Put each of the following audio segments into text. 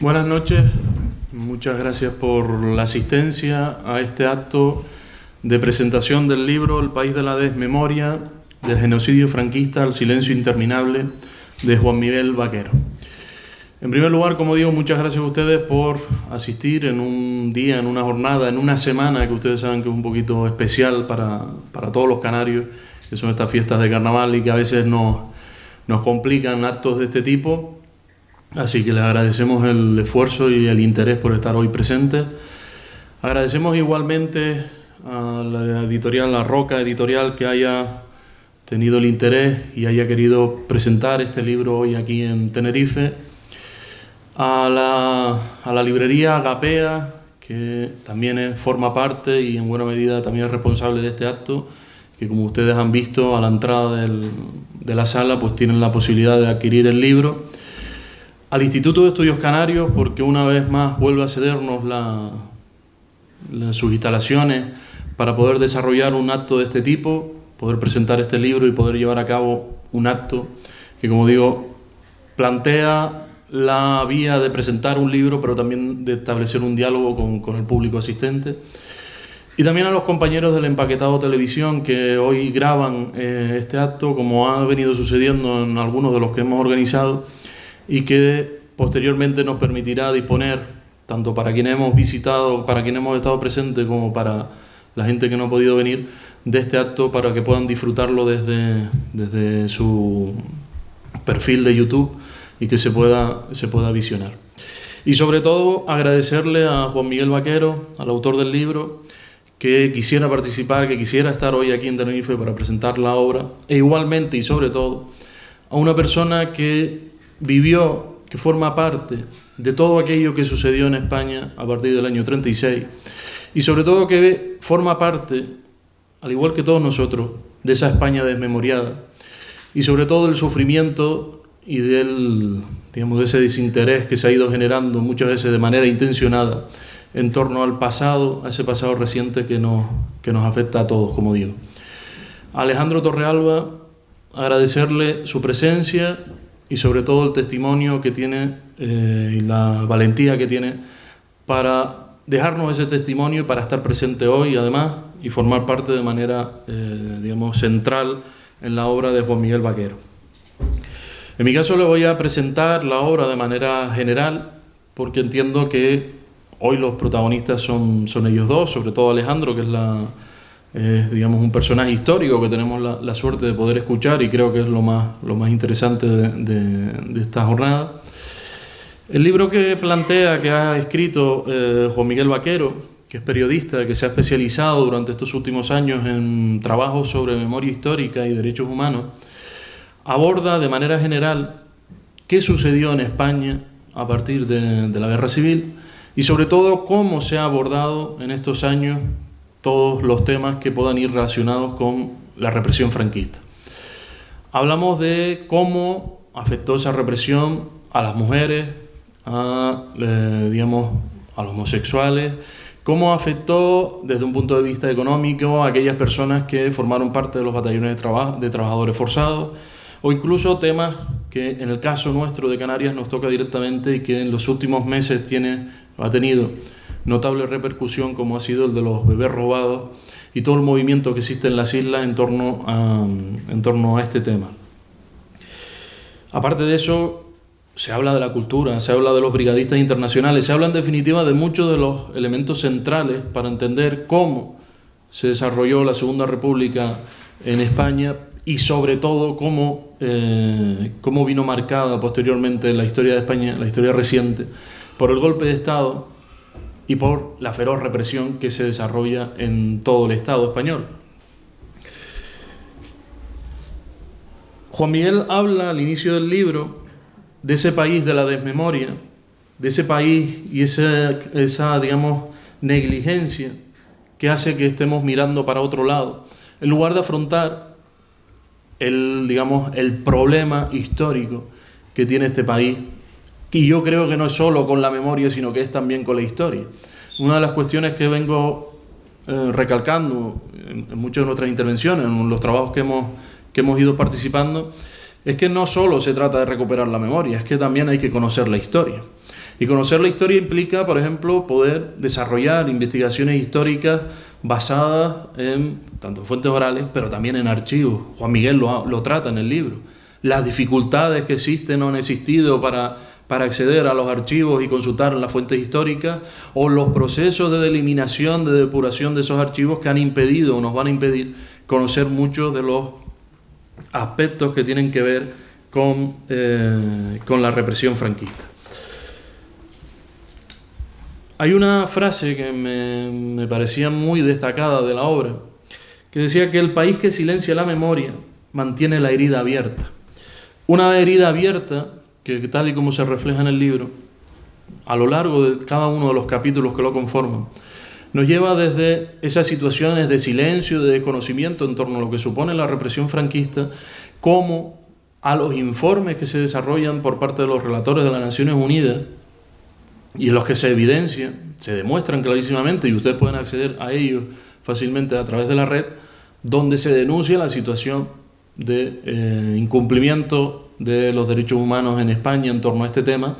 Buenas noches, muchas gracias por la asistencia a este acto de presentación del libro El país de la desmemoria, del genocidio franquista al silencio interminable, de Juan Miguel Vaquero. En primer lugar, como digo, muchas gracias a ustedes por asistir en un día, en una jornada, en una semana que ustedes saben que es un poquito especial para todos los canarios, que son estas fiestas de carnaval y que a veces nos complican actos de este tipo. Así que les agradecemos el esfuerzo y el interés por estar hoy presentes. Agradecemos igualmente a la editorial La Roca Editorial que haya tenido el interés y haya querido presentar este libro hoy aquí en Tenerife. A la librería Agapea, que también forma parte y en buena medida también es responsable de este acto, que como ustedes han visto a la entrada de la sala, pues tienen la posibilidad de adquirir el libro. Al Instituto de Estudios Canarios, porque una vez más vuelve a cedernos sus instalaciones para poder desarrollar un acto de este tipo, poder presentar este libro y poder llevar a cabo un acto que, como digo, plantea la vía de presentar un libro, pero también de establecer un diálogo con el público asistente. Y también a los compañeros del Empaquetado Televisión que hoy graban este acto, como ha venido sucediendo en algunos de los que hemos organizado, y que posteriormente nos permitirá disponer, tanto para quienes hemos visitado, para quienes hemos estado presentes, como para la gente que no ha podido venir, de este acto para que puedan disfrutarlo desde su perfil de YouTube y que se pueda visionar. Y sobre todo agradecerle a Juan Miguel Vaquero, al autor del libro, que quisiera participar, que quisiera estar hoy aquí en Tenerife para presentar la obra, e igualmente y sobre todo a una persona que vivió, que forma parte de todo aquello que sucedió en España a partir del año 36 y sobre todo que forma parte, al igual que todos nosotros, de esa España desmemoriada y sobre todo del sufrimiento y de ese desinterés que se ha ido generando muchas veces de manera intencionada en torno al pasado, a ese pasado reciente que nos afecta a todos, como digo. A Alejandro Torrealba, agradecerle su presencia y sobre todo el testimonio que tiene y la valentía que tiene para dejarnos ese testimonio y para estar presente hoy además y formar parte de manera central en la obra de Juan Miguel Vaquero. En mi caso le voy a presentar la obra de manera general porque entiendo que hoy los protagonistas son ellos dos, sobre todo Alejandro, que es un personaje histórico que tenemos la suerte de poder escuchar y creo que es lo más interesante de esta jornada. El libro que plantea, que ha escrito Juan Miguel Vaquero, que es periodista, que se ha especializado durante estos últimos años en trabajos sobre memoria histórica y derechos humanos, aborda de manera general qué sucedió en España a partir de la Guerra Civil y sobre todo cómo se ha abordado en estos años todos los temas que puedan ir relacionados con la represión franquista. Hablamos de cómo afectó esa represión a las mujeres, a los homosexuales, cómo afectó desde un punto de vista económico a aquellas personas que formaron parte de los batallones de trabajadores forzados, o incluso temas que en el caso nuestro de Canarias nos toca directamente y que en los últimos meses ha tenido notable repercusión, como ha sido el de los bebés robados y todo el movimiento que existe en las islas en torno a este tema. Aparte de eso, se habla de la cultura, se habla de los brigadistas internacionales, se habla en definitiva de muchos de los elementos centrales para entender cómo se desarrolló la Segunda República en España y sobre todo cómo vino marcada posteriormente la historia de España, la historia reciente, por el golpe de Estado y por la feroz represión que se desarrolla en todo el Estado español. Juan Miguel habla al inicio del libro de ese país de la desmemoria, de ese país y esa digamos, negligencia que hace que estemos mirando para otro lado, en lugar de afrontar digamos, el problema histórico que tiene este país. Y yo creo que no es solo con la memoria, sino que es también con la historia. Una de las cuestiones que vengo recalcando en muchas de nuestras intervenciones, en los trabajos que hemos ido participando, es que no solo se trata de recuperar la memoria, es que también hay que conocer la historia. Y conocer la historia implica, por ejemplo, poder desarrollar investigaciones históricas basadas en tanto fuentes orales, pero también en archivos. Juan Miguel lo trata en el libro. Las dificultades que existen o han existido para acceder a los archivos y consultar las fuentes históricas, o los procesos de eliminación, de depuración de esos archivos que han impedido o nos van a impedir conocer muchos de los aspectos que tienen que ver con la represión franquista. Hay una frase que me parecía muy destacada de la obra, que decía que el país que silencia la memoria mantiene la herida abierta. Una herida abierta que, tal y como se refleja en el libro, a lo largo de cada uno de los capítulos que lo conforman, nos lleva desde esas situaciones de silencio, de desconocimiento en torno a lo que supone la represión franquista, como a los informes que se desarrollan por parte de los relatores de las Naciones Unidas, y en los que se evidencia, se demuestran clarísimamente, y ustedes pueden acceder a ellos fácilmente a través de la red, donde se denuncia la situación de incumplimiento de los derechos humanos en España en torno a este tema,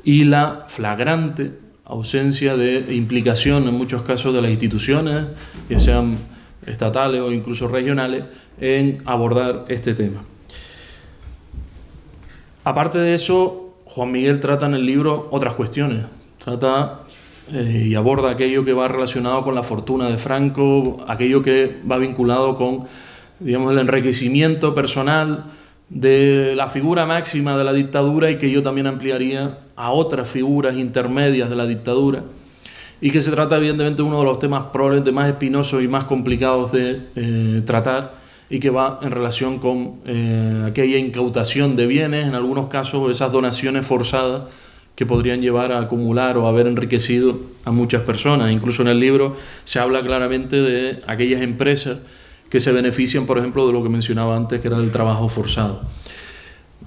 y la flagrante ausencia de implicación en muchos casos de las instituciones, ya sean estatales o incluso regionales, en abordar este tema. Aparte de eso, Juan Miguel trata en el libro otras cuestiones, trata y aborda aquello que va relacionado con la fortuna de Franco, aquello que va vinculado con, digamos, el enriquecimiento personal de la figura máxima de la dictadura, y que yo también ampliaría a otras figuras intermedias de la dictadura, y que se trata evidentemente de uno de los temas probablemente más espinosos y más complicados de tratar, y que va en relación con aquella incautación de bienes, en algunos casos esas donaciones forzadas que podrían llevar a acumular o haber enriquecido a muchas personas. Incluso en el libro se habla claramente de aquellas empresas que se benefician, por ejemplo, de lo que mencionaba antes, que era del trabajo forzado.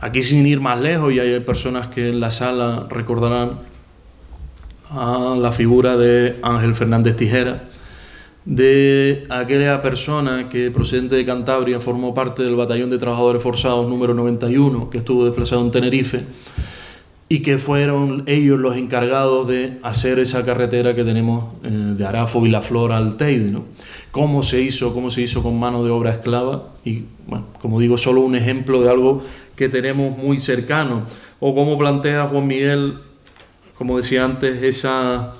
Aquí, sin ir más lejos, y hay personas que en la sala recordarán a la figura de Ángel Fernández Tijera, de aquella persona que, procedente de Cantabria, formó parte del batallón de trabajadores forzados número 91, que estuvo desplazado en Tenerife, y que fueron ellos los encargados de hacer esa carretera que tenemos de Arafo, Vilaflor al Teide, ¿no? Cómo se hizo con mano de obra esclava, y bueno, como digo, solo un ejemplo de algo que tenemos muy cercano. O cómo plantea Juan Miguel, como decía antes, esa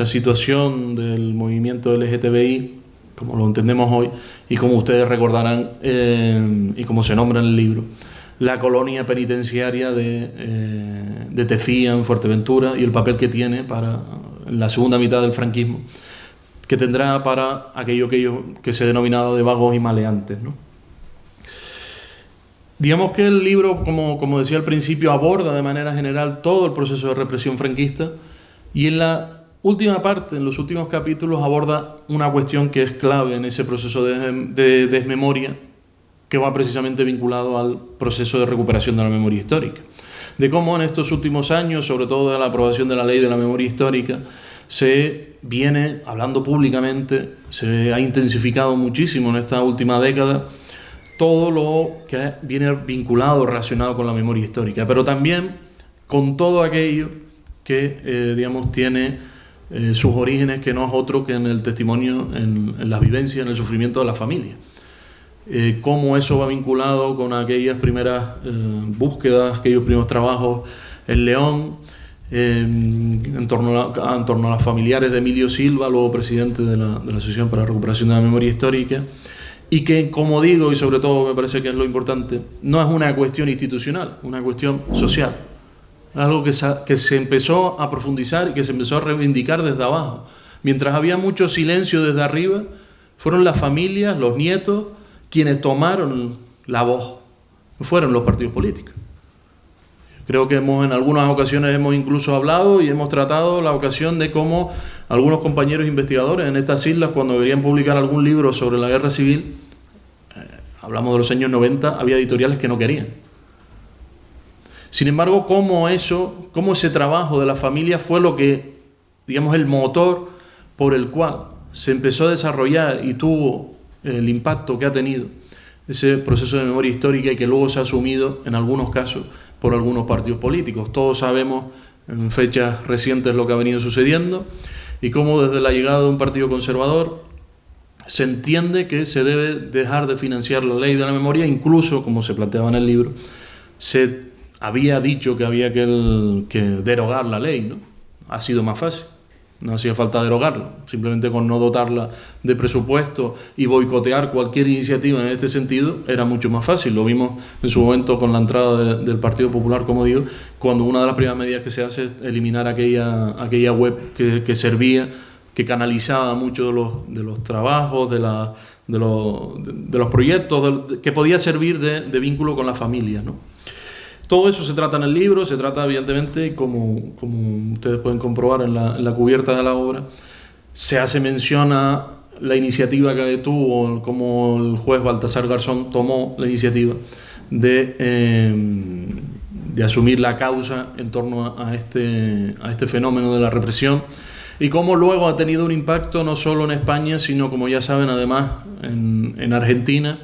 situación del movimiento LGTBI, como lo entendemos hoy, y como ustedes recordarán, y como se nombra en el libro, la colonia penitenciaria de Tefía en Fuerteventura, y el papel que tiene para la segunda mitad del franquismo, que tendrá para aquello que se denominaba de vagos y maleantes, ¿no? Digamos que el libro, como decía al principio, aborda de manera general todo el proceso de represión franquista, y en la última parte, en los últimos capítulos, aborda una cuestión que es clave en ese proceso de desmemoria, que va precisamente vinculado al proceso de recuperación de la memoria histórica. De cómo en estos últimos años, sobre todo de la aprobación de la ley de la memoria histórica, se viene hablando públicamente, se ha intensificado muchísimo en esta última década todo lo que viene vinculado, relacionado con la memoria histórica, pero también con todo aquello que, digamos, tiene sus orígenes, que no es otro que en el testimonio, en las vivencias, en el sufrimiento de la familia. Cómo eso va vinculado con aquellas primeras búsquedas, aquellos primeros trabajos en León, en torno a los familiares de Emilio Silva, luego presidente de la Asociación para la Recuperación de la Memoria Histórica, y que, como digo, y sobre todo me parece que es lo importante, no es una cuestión institucional, una cuestión social. Es algo que se empezó a profundizar y que se empezó a reivindicar desde abajo. Mientras había mucho silencio desde arriba, fueron las familias, los nietos, quienes tomaron la voz, no fueron los partidos políticos. Creo que en algunas ocasiones hemos incluso hablado y hemos tratado la ocasión de cómo algunos compañeros investigadores en estas islas, cuando querían publicar algún libro sobre la guerra civil, hablamos de los años 90, había editoriales que no querían. Sin embargo, cómo ese trabajo de la familia fue lo que, digamos, el motor por el cual se empezó a desarrollar y tuvo el impacto que ha tenido ese proceso de memoria histórica y que luego se ha asumido en algunos casos por algunos partidos políticos. Todos sabemos en fechas recientes lo que ha venido sucediendo y cómo desde la llegada de un partido conservador se entiende que se debe dejar de financiar la ley de la memoria, incluso, como se planteaba en el libro, se había dicho que había que derogar la ley, ¿no? Ha sido más fácil. No hacía falta derogarla, simplemente con no dotarla de presupuesto y boicotear cualquier iniciativa en este sentido era mucho más fácil. Lo vimos en su momento con la entrada del Partido Popular, como digo, cuando una de las primeras medidas que se hace es eliminar aquella web que servía, que canalizaba muchos de los trabajos, de los proyectos, que podía servir de vínculo con la familia, ¿no? Todo eso se trata en el libro, se trata evidentemente, como ustedes pueden comprobar en la cubierta de la obra, se hace mención a la iniciativa que tuvo, como el juez Baltasar Garzón tomó la iniciativa de asumir la causa en torno a este fenómeno de la represión y cómo luego ha tenido un impacto no solo en España, sino, como ya saben, además en Argentina,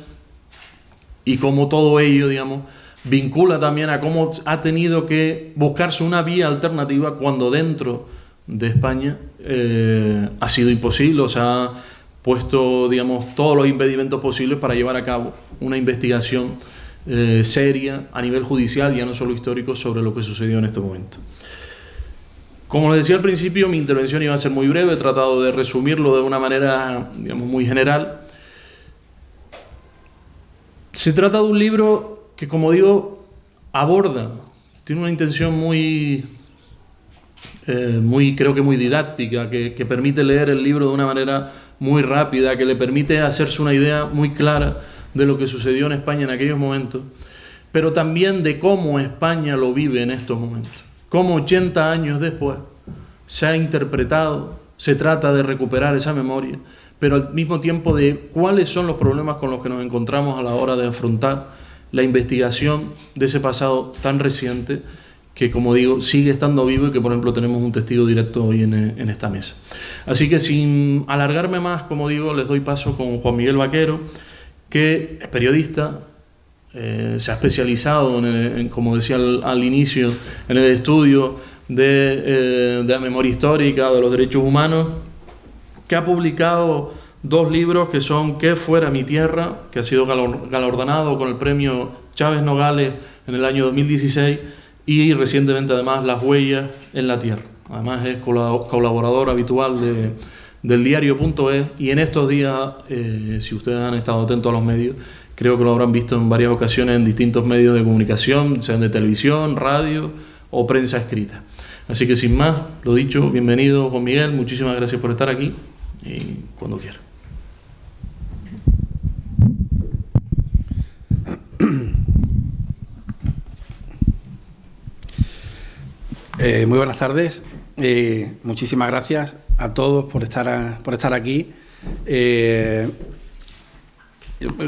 y cómo todo ello, digamos, vincula también a cómo ha tenido que buscarse una vía alternativa cuando dentro de España ha sido imposible, o sea, ha puesto, digamos, todos los impedimentos posibles para llevar a cabo una investigación seria a nivel judicial, ya no solo histórico, sobre lo que sucedió en este momento. Como les decía al principio, mi intervención iba a ser muy breve, he tratado de resumirlo de una manera, digamos, muy general. Se trata de un libro que, como digo, tiene una intención muy creo que muy didáctica, que permite leer el libro de una manera muy rápida, que le permite hacerse una idea muy clara de lo que sucedió en España en aquellos momentos, pero también de cómo España lo vive en estos momentos, cómo 80 años después se ha interpretado, se trata de recuperar esa memoria, pero al mismo tiempo de cuáles son los problemas con los que nos encontramos a la hora de afrontar la investigación de ese pasado tan reciente que, como digo, sigue estando vivo y que, por ejemplo, tenemos un testigo directo hoy en esta mesa. Así que, sin alargarme más, como digo, les doy paso con Juan Miguel Vaquero, que es periodista, se ha especializado, como decía al inicio, en el estudio de la memoria histórica, de los derechos humanos, que ha publicado 2 libros que son ¿Qué fuera mi tierra?, que ha sido galardonado con el premio Chávez Nogales en el año 2016, y recientemente además Las huellas en la tierra. Además es colaborador habitual del diario.es, y en estos días, si ustedes han estado atentos a los medios, creo que lo habrán visto en varias ocasiones en distintos medios de comunicación, sean de televisión, radio o prensa escrita. Así que, sin más, lo dicho, bienvenido Juan Miguel, muchísimas gracias por estar aquí y cuando quiera. Muy buenas tardes. Muchísimas gracias a todos por estar aquí.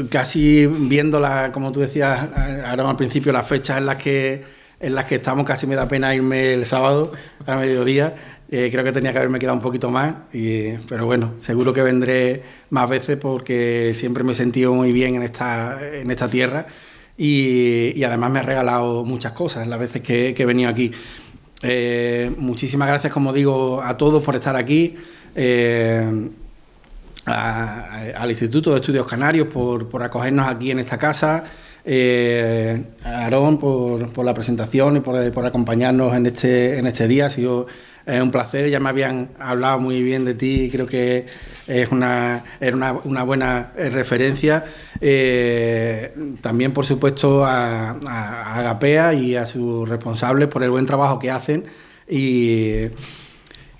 Casi viéndola, como tú decías, ahora al principio, las fechas en las que estamos, casi me da pena irme el sábado a mediodía. Creo que tenía que haberme quedado un poquito más, pero bueno, seguro que vendré más veces porque siempre me he sentido muy bien en esta tierra y además me ha regalado muchas cosas las veces que he venido aquí. Muchísimas gracias, como digo, a todos por estar aquí, al Instituto de Estudios Canarios por acogernos aquí en esta casa, a Aarón por la presentación y por acompañarnos en este día. Ha sido un placer, ya me habían hablado muy bien de ti y creo que era una buena referencia. También, por supuesto, a Agapea y a sus responsables por el buen trabajo que hacen. Y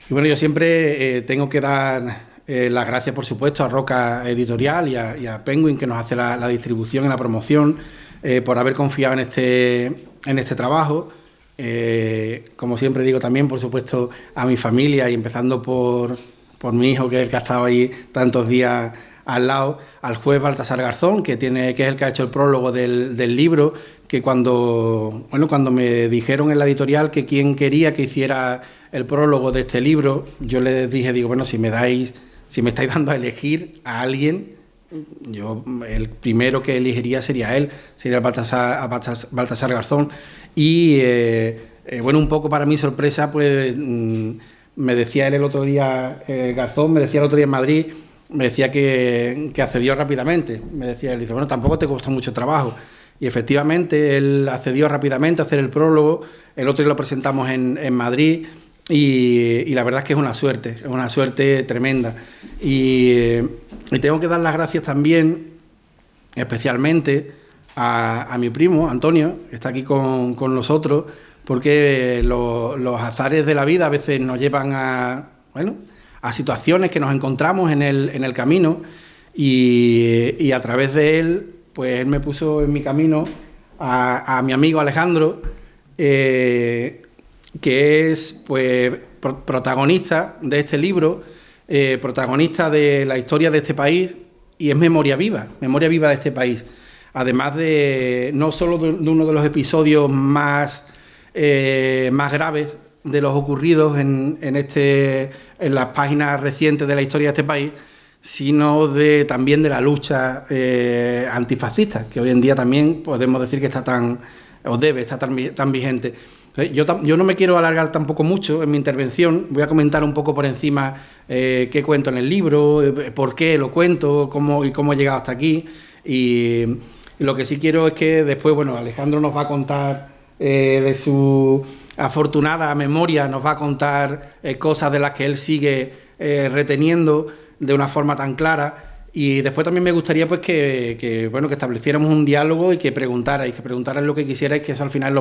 bueno, yo siempre tengo que dar las gracias, por supuesto, a Roca Editorial y a Penguin, que nos hace la distribución y la promoción, por haber confiado en este trabajo. como siempre digo también, por supuesto, a mi familia y empezando por mi hijo, que es el que ha estado ahí tantos días al lado, al juez Baltasar Garzón, que es el que ha hecho el prólogo del libro, que cuando me dijeron en la editorial que quién quería que hiciera el prólogo de este libro, yo les dije, si me estáis dando a elegir a alguien, yo el primero que elegiría sería él, sería Baltasar Garzón. Y un poco para mi sorpresa, pues me decía él el otro día, Garzón, me decía el otro día en Madrid, me decía que accedió rápidamente. Me decía él, dice, tampoco te costó mucho trabajo. Y efectivamente él accedió rápidamente a hacer el prólogo. El otro día lo presentamos en Madrid y la verdad es que es una suerte tremenda. Y tengo que dar las gracias también, especialmente a mi primo, Antonio, que está aquí con nosotros, porque los azares de la vida a veces nos llevan a situaciones que nos encontramos en el camino y a través de él, pues él me puso en mi camino a mi amigo Alejandro, que es pues protagonista de este libro, protagonista de la historia de este país, y es memoria viva de este país. Además de no solo de uno de los episodios más graves de los ocurridos en las páginas recientes de la historia de este país, sino también de la lucha antifascista, que hoy en día también podemos decir que está tan vigente. Yo no me quiero alargar tampoco mucho en mi intervención, voy a comentar un poco por encima qué cuento en el libro, por qué lo cuento, cómo he llegado hasta aquí, y lo que sí quiero es que después, Alejandro nos va a contar de su afortunada memoria, nos va a contar cosas de las que él sigue reteniendo de una forma tan clara, y después también me gustaría pues que estableciéramos un diálogo y que preguntarais lo que quisierais, que eso al final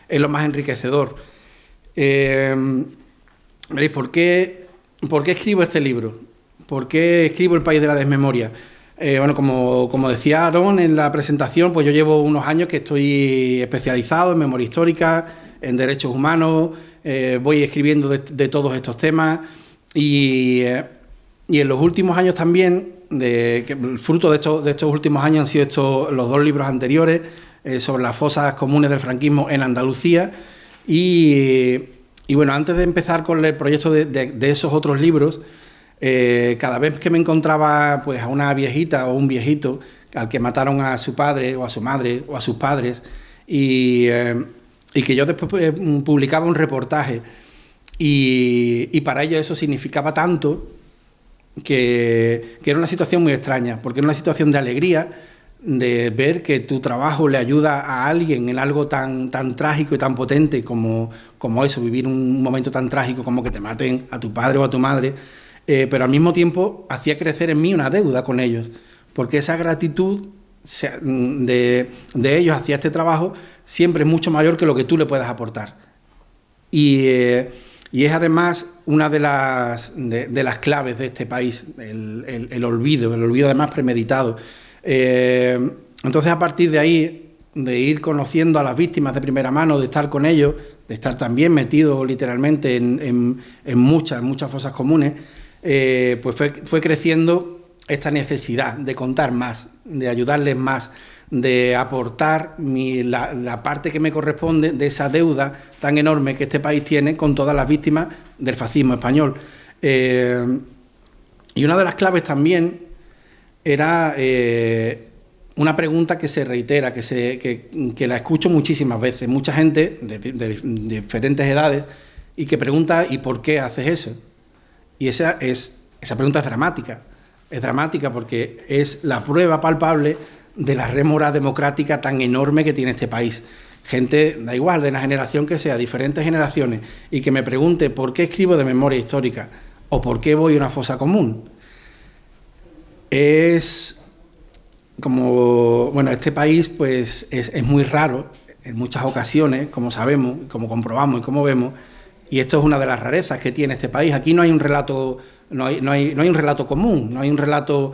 es lo más enriquecedor. Veréis, ¿por qué escribo este libro? ¿Por qué escribo El país de la desmemoria? Como decía Aarón en la presentación, pues yo llevo unos años que estoy especializado en memoria histórica, en derechos humanos, voy escribiendo de todos estos temas y en los últimos años también, el fruto de estos últimos años han sido los dos libros anteriores sobre las fosas comunes del franquismo en Andalucía y antes de empezar con el proyecto de esos otros libros, cada vez que me encontraba pues a una viejita o un viejito al que mataron a su padre o a su madre o a sus padres y que yo después publicaba un reportaje y para ellos eso significaba tanto que era una situación muy extraña, porque era una situación de alegría, de ver que tu trabajo le ayuda a alguien en algo tan trágico y tan potente como eso, vivir un momento tan trágico como que te maten a tu padre o a tu madre, pero al mismo tiempo hacía crecer en mí una deuda con ellos, porque esa gratitud de ellos hacia este trabajo siempre es mucho mayor que lo que tú le puedas aportar. Y es además una de las claves de este país, el olvido además premeditado. Entonces, a partir de ahí, de ir conociendo a las víctimas de primera mano, de estar con ellos, de estar también metido literalmente en muchas fosas comunes, pues fue creciendo esta necesidad de contar más, de ayudarles más, de aportar la parte que me corresponde de esa deuda tan enorme que este país tiene con todas las víctimas del fascismo español. Y una de las claves también era una pregunta que se reitera, que la escucho muchísimas veces, mucha gente de diferentes edades, y que pregunta ¿y por qué haces eso? Y esa pregunta es dramática. Es dramática porque es la prueba palpable de la rémora democrática tan enorme que tiene este país. Gente, da igual, de la generación que sea, diferentes generaciones, y que me pregunte por qué escribo de memoria histórica o por qué voy a una fosa común. Es como, este país pues es muy raro en muchas ocasiones, como sabemos, como comprobamos y como vemos, y esto es una de las rarezas que tiene este país. Aquí no hay un relato, no hay un relato común, no hay un relato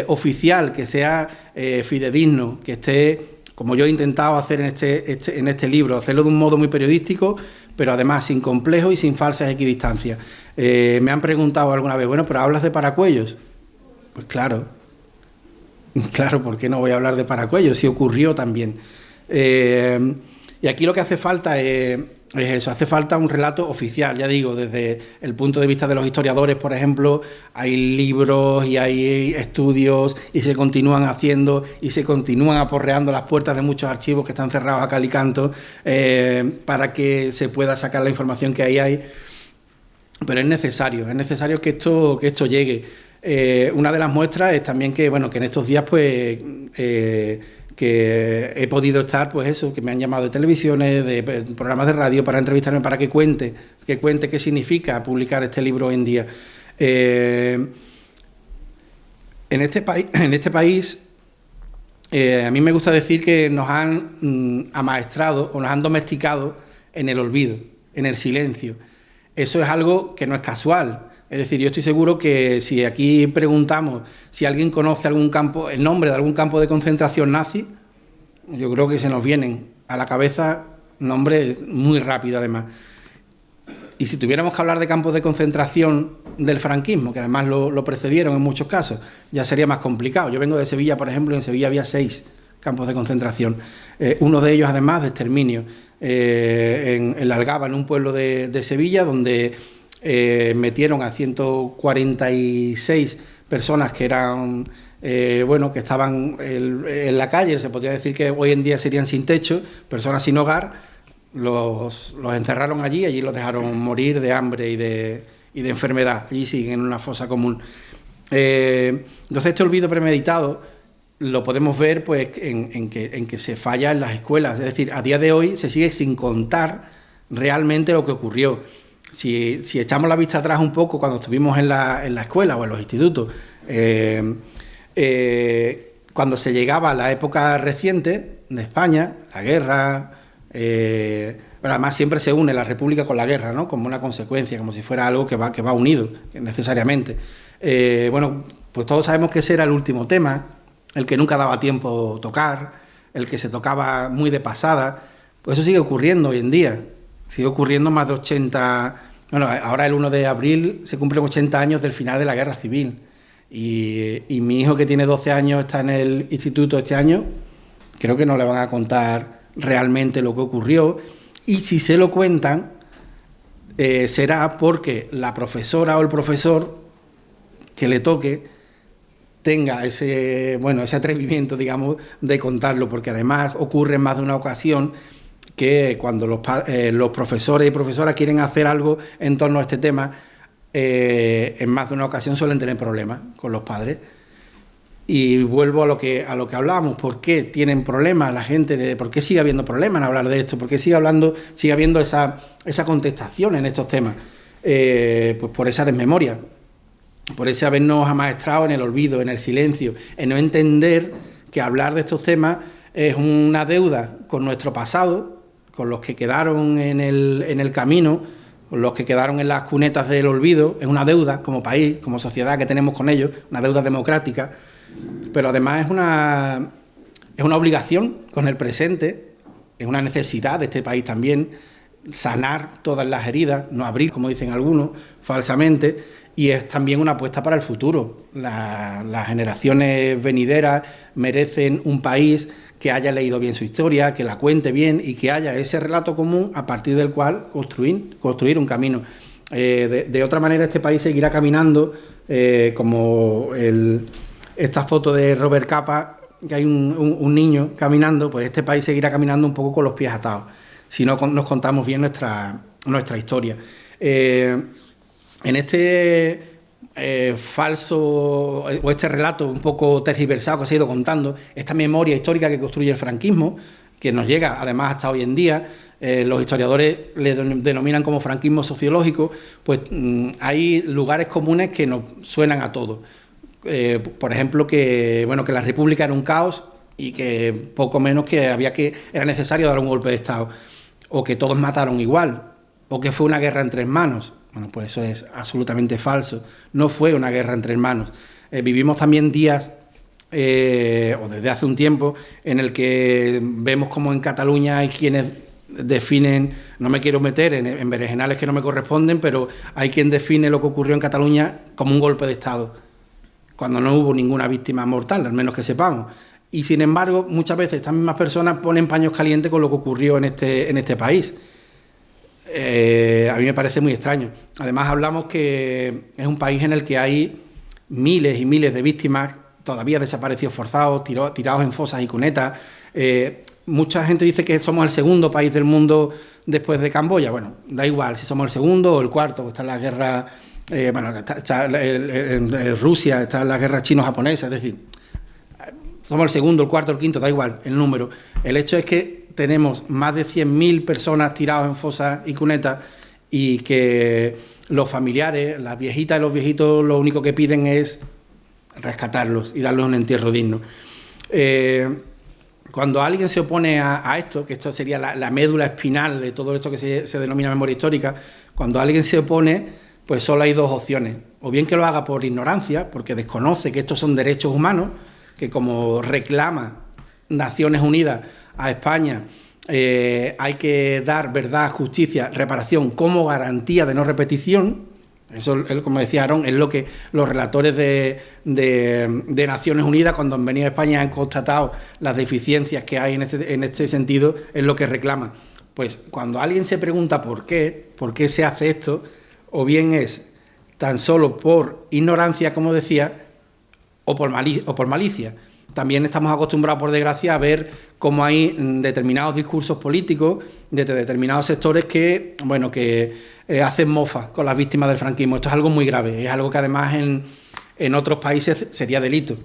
oficial que sea fidedigno, que esté como yo he intentado hacer en este libro, hacerlo de un modo muy periodístico, pero además sin complejos y sin falsas equidistancias. Me han preguntado alguna vez, bueno, pero ¿hablas de Paracuellos? Pues claro, ¿por qué no voy a hablar de Paracuellos? Si ocurrió también. Y aquí lo que hace falta es eso, hace falta un relato oficial, ya digo, desde el punto de vista de los historiadores, por ejemplo, hay libros y hay estudios y se continúan haciendo y se continúan aporreando las puertas de muchos archivos que están cerrados a cal y canto para que se pueda sacar la información que ahí hay, pero es necesario que esto llegue. Una de las muestras es también que, bueno, que en estos días, pues, que he podido estar, pues eso, que me han llamado de televisiones, de programas de radio para entrevistarme, para que cuente qué significa publicar este libro hoy en día. En este país, a mí me gusta decir que nos han amaestrado o nos han domesticado en el olvido, en el silencio. Eso es algo que no es casual. Es decir, yo estoy seguro que si aquí preguntamos si alguien conoce el nombre de algún campo de concentración nazi, yo creo que se nos vienen a la cabeza nombres muy rápido además. Y si tuviéramos que hablar de campos de concentración del franquismo, que además lo precedieron en muchos casos, ya sería más complicado. Yo vengo de Sevilla, por ejemplo, y en Sevilla había 6 campos de concentración. Uno de ellos, además, de exterminio, en La Algaba, en un pueblo de Sevilla, donde metieron a 146 personas que eran, que estaban en la calle, se podría decir que hoy en día serían sin techo, personas sin hogar, los encerraron allí los dejaron morir de hambre y de enfermedad, allí siguen en una fosa común. Entonces este olvido premeditado lo podemos ver pues en que se falla en las escuelas, es decir, a día de hoy se sigue sin contar realmente lo que ocurrió. Si echamos la vista atrás un poco cuando estuvimos en la escuela o en los institutos, cuando se llegaba a la época reciente de España, la guerra, pero además siempre se une la República con la guerra, ¿no? Como una consecuencia, como si fuera algo que va unido necesariamente. Pues todos sabemos que ese era el último tema, el que nunca daba tiempo tocar, el que se tocaba muy de pasada. Pues eso sigue ocurriendo hoy en día. Sigue ocurriendo más de 80... Bueno, ahora el 1 de abril se cumplen 80 años del final de la Guerra Civil. Y mi hijo, que tiene 12 años, está en el instituto este año. Creo que no le van a contar realmente lo que ocurrió. Y si se lo cuentan, será porque la profesora o el profesor que le toque tenga ese atrevimiento, digamos, de contarlo. Porque además ocurre en más de una ocasión que cuando los profesores y profesoras quieren hacer algo en torno a este tema, en más de una ocasión suelen tener problemas con los padres. Y vuelvo a lo que hablábamos, ¿por qué tienen problemas la gente? ¿Por qué sigue habiendo problemas en hablar de esto? ¿Por qué sigue habiendo esa contestación en estos temas? Pues por esa desmemoria, por ese habernos amaestrado en el olvido, en el silencio, en no entender que hablar de estos temas es una deuda con nuestro pasado, con los que quedaron en el camino, con los que quedaron en las cunetas del olvido. Es una deuda como país, como sociedad que tenemos con ellos, una deuda democrática, pero además es una obligación con el presente, es una necesidad de este país también, sanar todas las heridas, no abrir, como dicen algunos, falsamente, y es también una apuesta para el futuro. Las generaciones venideras merecen un país que haya leído bien su historia, que la cuente bien y que haya ese relato común a partir del cual construir un camino. De otra manera, este país seguirá caminando como esta foto de Robert Capa, que hay un niño caminando, pues este país seguirá caminando un poco con los pies atados, si no nos contamos bien nuestra historia. En este falso o este relato un poco tergiversado que se ha ido contando, esta memoria histórica que construye el franquismo, que nos llega además hasta hoy en día, los historiadores le denominan como franquismo sociológico, pues hay lugares comunes que nos suenan a todos. Por ejemplo, que la República era un caos y que poco menos que era necesario dar un golpe de Estado, o que todos mataron igual, o que fue una guerra en 3 manos. Bueno, pues eso es absolutamente falso. No fue una guerra en 3 manos. Vivimos también días o desde hace un tiempo, en el que vemos como en Cataluña hay quienes definen, no me quiero meter en berenjenales que no me corresponden, pero hay quien define lo que ocurrió en Cataluña como un golpe de Estado, cuando no hubo ninguna víctima mortal, al menos que sepamos. Y sin embargo, muchas veces estas mismas personas ponen paños calientes con lo que ocurrió en este país. A mí me parece muy extraño. Además, hablamos que es un país en el que hay miles y miles de víctimas todavía desaparecidos forzados, tirados en fosas y cunetas. Mucha gente dice que somos el segundo país del mundo después de Camboya. Bueno, da igual si somos el segundo o el cuarto, está la guerra, en Rusia, está la guerra chino-japonesa, es decir, somos el segundo, el cuarto, el quinto, da igual el número. El hecho es que tenemos más de 100.000 personas tiradas en fosas y cunetas y que los familiares, las viejitas y los viejitos, lo único que piden es rescatarlos y darles un entierro digno. Cuando alguien se opone a esto, que esto sería la médula espinal de todo esto que se denomina memoria histórica, cuando alguien se opone, pues solo hay dos opciones. O bien que lo haga por ignorancia, porque desconoce que estos son derechos humanos, que como reclama Naciones Unidas a España, hay que dar verdad, justicia, reparación como garantía de no repetición. Eso, como decía Aarón, es lo que los relatores de Naciones Unidas, cuando han venido a España, han constatado las deficiencias que hay en este sentido, es lo que reclaman. Pues cuando alguien se pregunta por qué se hace esto, o bien es tan solo por ignorancia, como decía, o por malicia. También estamos acostumbrados, por desgracia, a ver cómo hay determinados discursos políticos de determinados sectores que hacen mofa con las víctimas del franquismo. Esto es algo muy grave, es algo que además en otros países sería delito.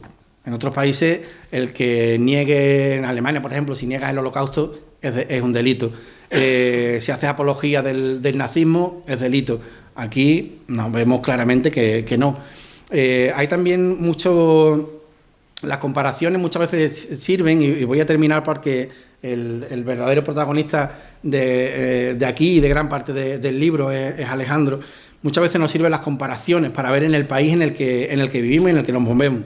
En otros países, el que niegue, en Alemania, por ejemplo, si niegas el Holocausto, es un delito. Si haces apología del nazismo, es delito. Aquí nos vemos claramente que no. Hay también las comparaciones muchas veces sirven, y voy a terminar porque el verdadero protagonista de aquí y de gran parte del libro es Alejandro. Muchas veces nos sirven las comparaciones para ver en el país en el que vivimos y en el que nos movemos.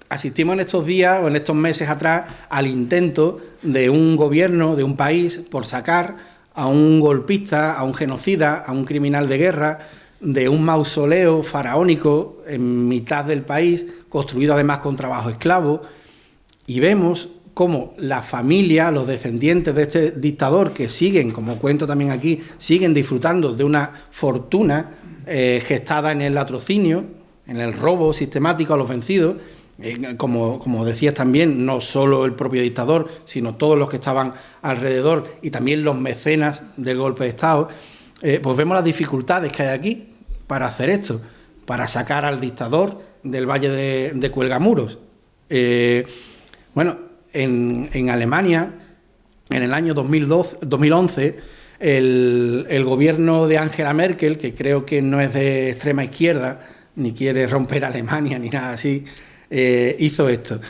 Asistimos en estos días o en estos meses atrás al intento de un gobierno, de un país, por sacar a un golpista, a un genocida, a un criminal de guerra, de un mausoleo faraónico en mitad del país, construido además con trabajo esclavo, y vemos cómo la familia, los descendientes de este dictador, que siguen, como cuento también aquí, siguen disfrutando de una fortuna gestada en el latrocinio, en el robo sistemático a los vencidos, como decías también, no solo el propio dictador, sino todos los que estaban alrededor y también los mecenas del golpe de Estado. Pues vemos las dificultades que hay aquí para hacer esto, para sacar al dictador del Valle de Cuelgamuros. En Alemania, en el año 2011, el gobierno de Angela Merkel, que creo que no es de extrema izquierda, ni quiere romper Alemania, ni nada así, hizo esto.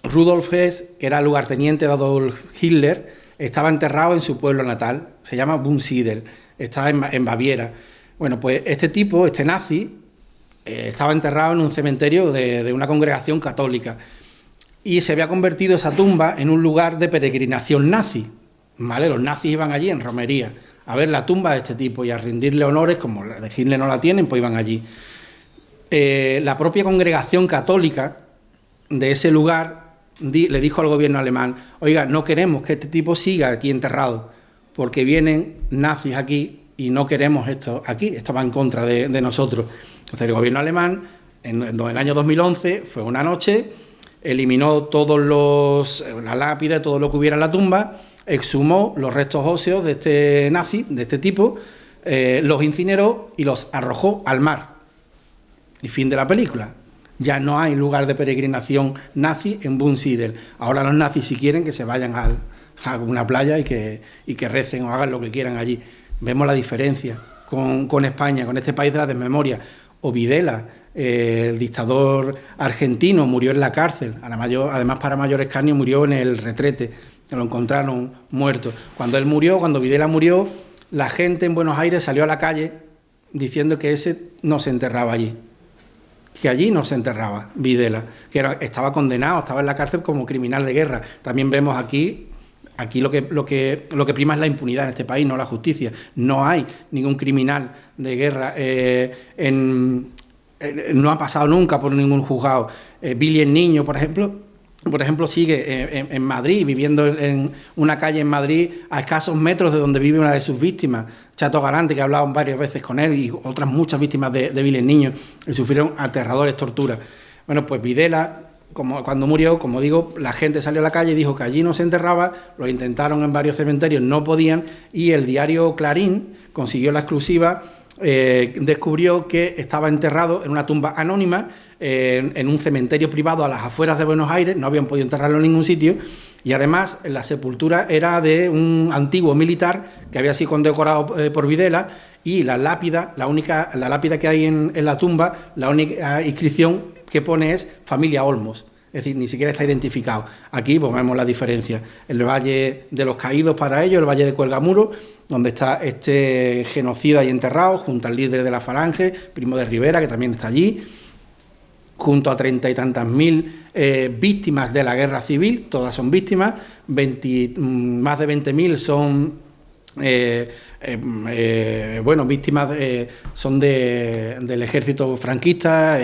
Rudolf Hess, que era lugarteniente de Adolf Hitler, estaba enterrado en su pueblo natal, se llama Wunsiedel, estaba en Baviera. Bueno, pues este nazi, estaba enterrado en un cementerio de una congregación católica y se había convertido esa tumba en un lugar de peregrinación nazi, ¿vale? Los nazis iban allí en romería a ver la tumba de este tipo y a rendirle honores, como la de Hitler no la tienen, pues iban allí. La propia congregación católica de ese lugar le dijo al gobierno alemán: oiga, no queremos que este tipo siga aquí enterrado, porque vienen nazis aquí y no queremos esto aquí, esto va en contra de nosotros. Entonces el gobierno alemán, en el año 2011, fue una noche, eliminó la lápida, todo lo que hubiera en la tumba, exhumó los restos óseos de este nazi, de este tipo, los incineró y los arrojó al mar. Y fin de la película. Ya no hay lugar de peregrinación nazi en Wunsiedel. Ahora los nazis, si quieren, que se vayan a una playa y que recen o hagan lo que quieran allí. Vemos la diferencia con España, con este país de la desmemoria. O Videla, el dictador argentino, murió en la cárcel. Además, para mayor escarnio, murió en el Retrete, que lo encontraron muerto. Cuando Videla murió, la gente en Buenos Aires salió a la calle diciendo que ese no se enterraba allí, que allí no se enterraba Videla, que estaba condenado, estaba en la cárcel como criminal de guerra. También vemos aquí lo que prima es la impunidad en este país, no la justicia. No hay ningún criminal de guerra, no ha pasado nunca por ningún juzgado. Billy el Niño, por ejemplo, sigue en Madrid, viviendo en una calle en Madrid a escasos metros de donde vive una de sus víctimas, Chato Galante, que he hablado varias veces con él, y otras muchas víctimas de Billy el Niño, que sufrieron aterradores torturas. Bueno, pues Videla, cuando murió, como digo, la gente salió a la calle y dijo que allí no se enterraba, lo intentaron en varios cementerios, no podían, y el diario Clarín consiguió la exclusiva, descubrió que estaba enterrado en una tumba anónima, en un cementerio privado a las afueras de Buenos Aires, no habían podido enterrarlo en ningún sitio, y además la sepultura era de un antiguo militar que había sido condecorado por Videla, y la lápida que hay en la tumba, la única inscripción que pone es Familia Olmos, es decir, ni siquiera está identificado. Aquí pues vemos la diferencia, el Valle de los Caídos para ellos, el Valle de Cuelgamuros, donde está este genocida ahí enterrado, junto al líder de la Falange, Primo de Rivera, que también está allí, junto a 30 y tantas mil víctimas de la guerra civil, todas son víctimas, más de 20.000 son víctimas son del ejército franquista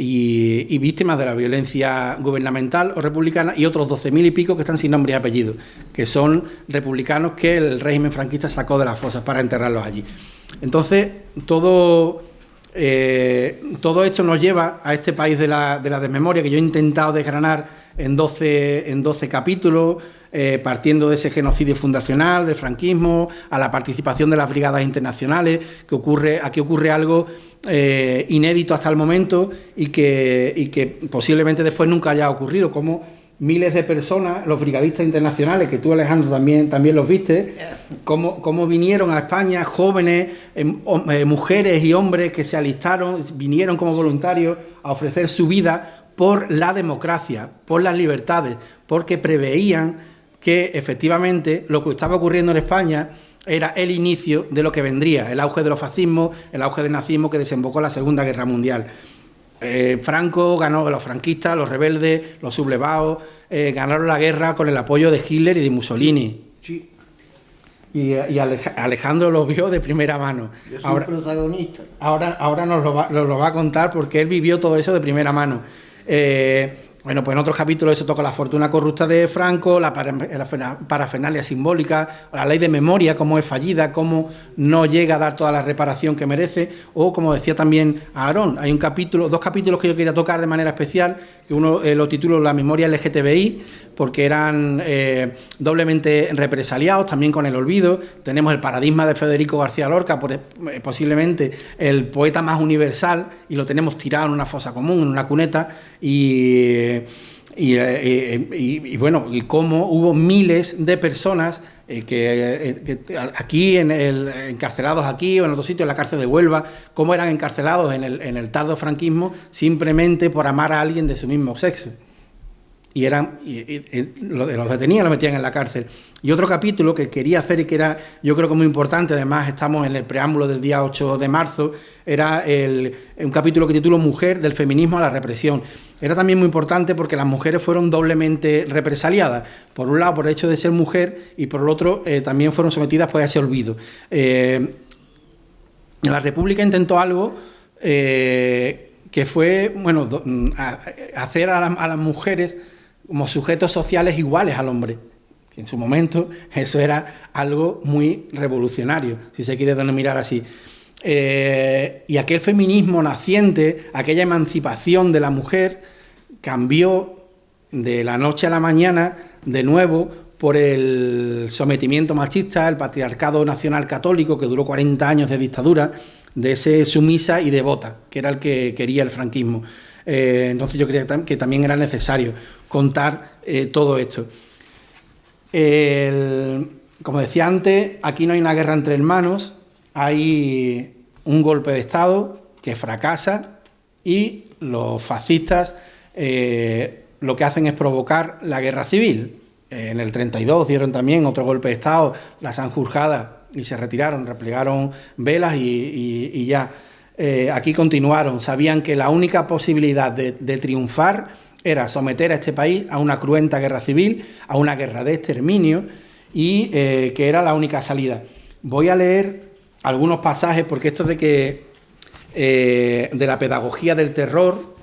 y víctimas de la violencia gubernamental o republicana, y otros 12.000 y pico que están sin nombre y apellido, que son republicanos que el régimen franquista sacó de las fosas para enterrarlos allí. Entonces, todo esto nos lleva a este país de la desmemoria, que yo he intentado desgranar en 12 capítulos, partiendo de ese genocidio fundacional, del franquismo, a la participación de las brigadas internacionales, aquí ocurre algo inédito hasta el momento y que posiblemente después nunca haya ocurrido, como miles de personas, los brigadistas internacionales, que tú, Alejandro, también los viste, cómo vinieron a España jóvenes, mujeres y hombres que se alistaron, vinieron como voluntarios a ofrecer su vida por la democracia, por las libertades, porque preveían que efectivamente lo que estaba ocurriendo en España era el inicio de lo que vendría, el auge de los fascismos, el auge del nazismo que desembocó en la Segunda Guerra Mundial. Franco ganó, los franquistas, los rebeldes, los sublevados, ganaron la guerra con el apoyo de Hitler y de Mussolini. Sí. Y Alejandro lo vio de primera mano. Yo soy protagonista. Ahora nos lo va a contar, porque él vivió todo eso de primera mano. Bueno, pues en otros capítulos eso toca la fortuna corrupta de Franco, la parafernalia simbólica, la ley de memoria, cómo es fallida, cómo no llega a dar toda la reparación que merece, o como decía también Aarón, hay dos capítulos que yo quería tocar de manera especial, que uno lo titulo La memoria LGTBI, porque eran doblemente represaliados, también con el olvido. Tenemos el paradigma de Federico García Lorca, posiblemente el poeta más universal, y lo tenemos tirado en una fosa común, en una cuneta, y cómo hubo miles de personas que aquí, encarcelados aquí o en otro sitio, en la cárcel de Huelva, cómo eran encarcelados en el tardo franquismo simplemente por amar a alguien de su mismo sexo. Y los detenían, los metían en la cárcel. Y otro capítulo que quería hacer y que era, yo creo que muy importante, además estamos en el preámbulo del día 8 de marzo, era un capítulo que titulo Mujer, del feminismo a la represión. Era también muy importante porque las mujeres fueron doblemente represaliadas, por un lado por el hecho de ser mujer, y por el otro también fueron sometidas pues, a ese olvido. La República intentó algo que fue, hacer a las mujeres como sujetos sociales iguales al hombre, que en su momento eso era algo muy revolucionario, si se quiere denominar así. Y aquel feminismo naciente, aquella emancipación de la mujer, cambió de la noche a la mañana de nuevo por el sometimiento machista, el patriarcado nacional católico, que duró 40 años de dictadura, de ese sumisa y devota, que era el que quería el franquismo. Entonces yo creía que también era necesario contar todo esto. Como decía antes, aquí no hay una guerra entre hermanos, hay un golpe de Estado que fracasa y los fascistas lo que hacen es provocar la guerra civil. En el 32 dieron también otro golpe de Estado, la Sanjurjada, y se retiraron, replegaron velas y ya. aquí continuaron. Sabían que la única posibilidad de triunfar era someter a este país a una cruenta guerra civil, a una guerra de exterminio, y que era la única salida. Voy a leer algunos pasajes, porque esto de que de la pedagogía del terror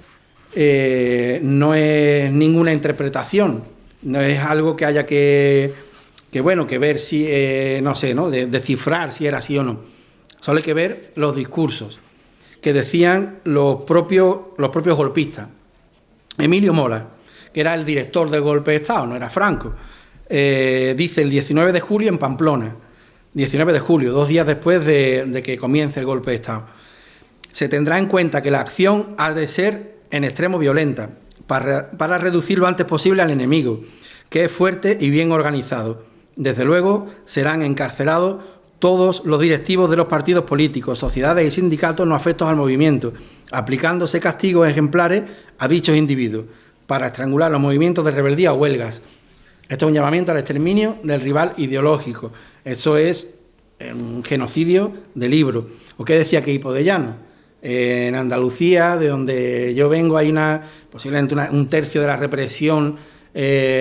no es ninguna interpretación, no es algo que haya que ver si, no sé, ¿no? Descifrar si era así o no. Solo hay que ver los discursos que decían los propios golpistas. Emilio Mola, que era el director del golpe de Estado, no era Franco, dice el 19 de julio en Pamplona, 19 de julio, 2 días después de que comience el golpe de Estado: se tendrá en cuenta que la acción ha de ser en extremo violenta, para reducir lo antes posible al enemigo, que es fuerte y bien organizado. Desde luego serán encarcelados todos los directivos de los partidos políticos, sociedades y sindicatos no afectos al movimiento, aplicándose castigos ejemplares a dichos individuos, para estrangular los movimientos de rebeldía o huelgas. Esto es un llamamiento al exterminio del rival ideológico. Eso es un genocidio de libro. ¿O qué decía Queipo de Llano? En Andalucía, de donde yo vengo, hay posiblemente un tercio de la represión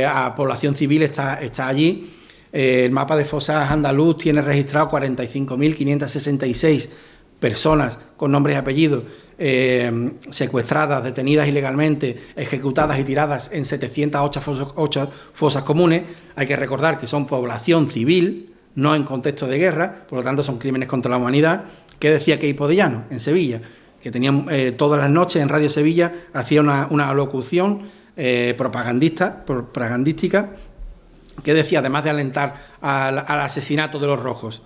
a población civil está allí. El mapa de fosas andaluz tiene registrado 45.566 personas con nombres y apellidos secuestradas, detenidas ilegalmente, ejecutadas y tiradas en 708 fosas comunes. Hay que recordar que son población civil, no en contexto de guerra, por lo tanto son crímenes contra la humanidad. ¿Qué decía Queipo de Llano en Sevilla? Que tenían todas las noches en Radio Sevilla, hacía una locución propagandística, que decía, además de alentar al asesinato de los rojos,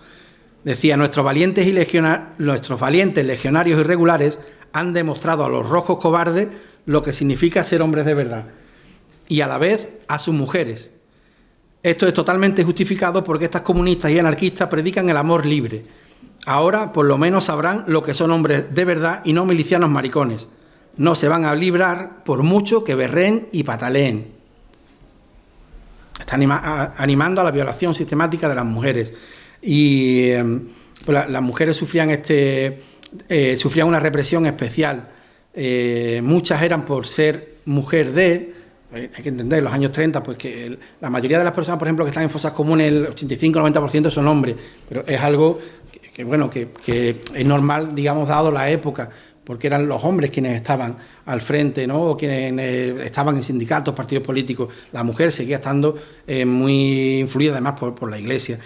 decía: nuestros valientes legionarios irregulares han demostrado a los rojos cobardes lo que significa ser hombres de verdad, y a la vez a sus mujeres. Esto es totalmente justificado porque estas comunistas y anarquistas predican el amor libre. Ahora, por lo menos, sabrán lo que son hombres de verdad y no milicianos maricones. No se van a librar por mucho que berreen y pataleen. Está animando a la violación sistemática de las mujeres. Y pues las mujeres sufrían una represión especial. Muchas eran por ser mujer de... Hay que entender, en los años 30, pues que la mayoría de las personas, por ejemplo, que están en fosas comunes, el 85-90% son hombres, pero es algo que es normal, digamos, dado la época, porque eran los hombres quienes estaban al frente, ¿no? O quienes estaban en sindicatos, partidos políticos. La mujer seguía estando muy influida además por la Iglesia.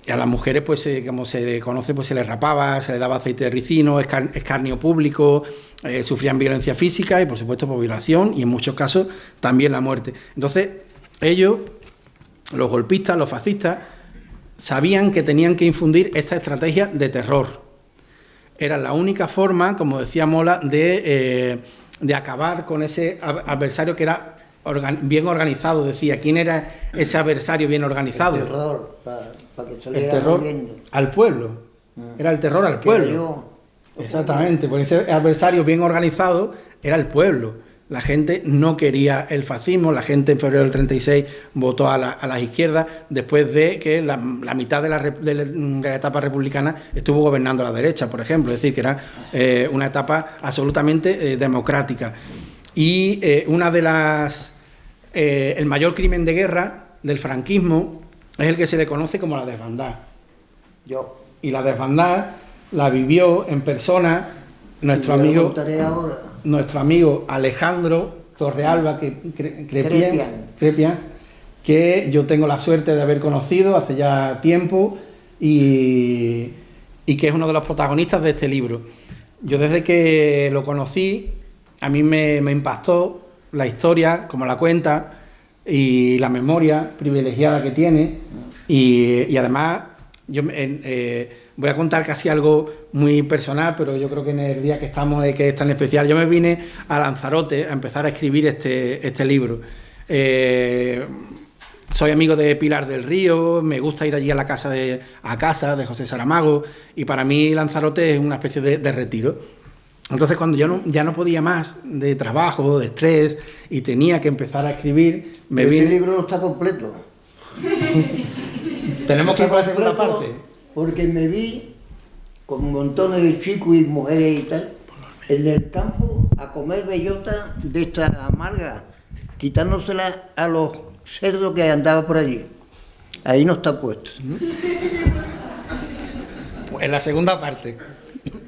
A las mujeres, pues como se conoce, pues se les rapaba, se les daba aceite de ricino, escarnio público, sufrían violencia física y, por supuesto, por violación, y en muchos casos también la muerte. Entonces, ellos, los golpistas, los fascistas, sabían que tenían que infundir esta estrategia de terror. Era la única forma, como decía Mola, de acabar con ese adversario que era bien organizado. Decía, ¿quién era ese adversario bien organizado? El terror, para que el terror al pueblo. Era el terror al pueblo. Exactamente, porque ese adversario bien organizado era el pueblo. La gente no quería el fascismo, la gente en febrero del 36 votó a las izquierdas, después de que la mitad de la etapa republicana estuvo gobernando a la derecha, por ejemplo. Es decir, que era una etapa absolutamente democrática. Y el mayor crimen de guerra del franquismo es el que se le conoce como la desbandad. Y la desbandad la vivió en persona nuestro amigo Alejandro Torrealba Crepian, que yo tengo la suerte de haber conocido hace ya tiempo y que es uno de los protagonistas de este libro. Yo, desde que lo conocí, a mí me impactó la historia, como la cuenta, y la memoria privilegiada que tiene, y además yo voy a contar casi algo muy personal, pero yo creo que en el día que estamos, que es tan especial, yo me vine a Lanzarote a empezar a escribir este libro. Soy amigo de Pilar del Río, me gusta ir allí a casa de José Saramago, y para mí Lanzarote es una especie de retiro. Entonces, cuando yo ya no podía más de trabajo, de estrés, y tenía que empezar a escribir, Este libro no está completo. Tenemos que ir por la segunda parte. Porque me vi con montones de chicos y mujeres y tal, en el campo a comer bellota de esta amarga, quitándosela a los cerdos que andaban por allí. Ahí no está puesto. En la segunda parte.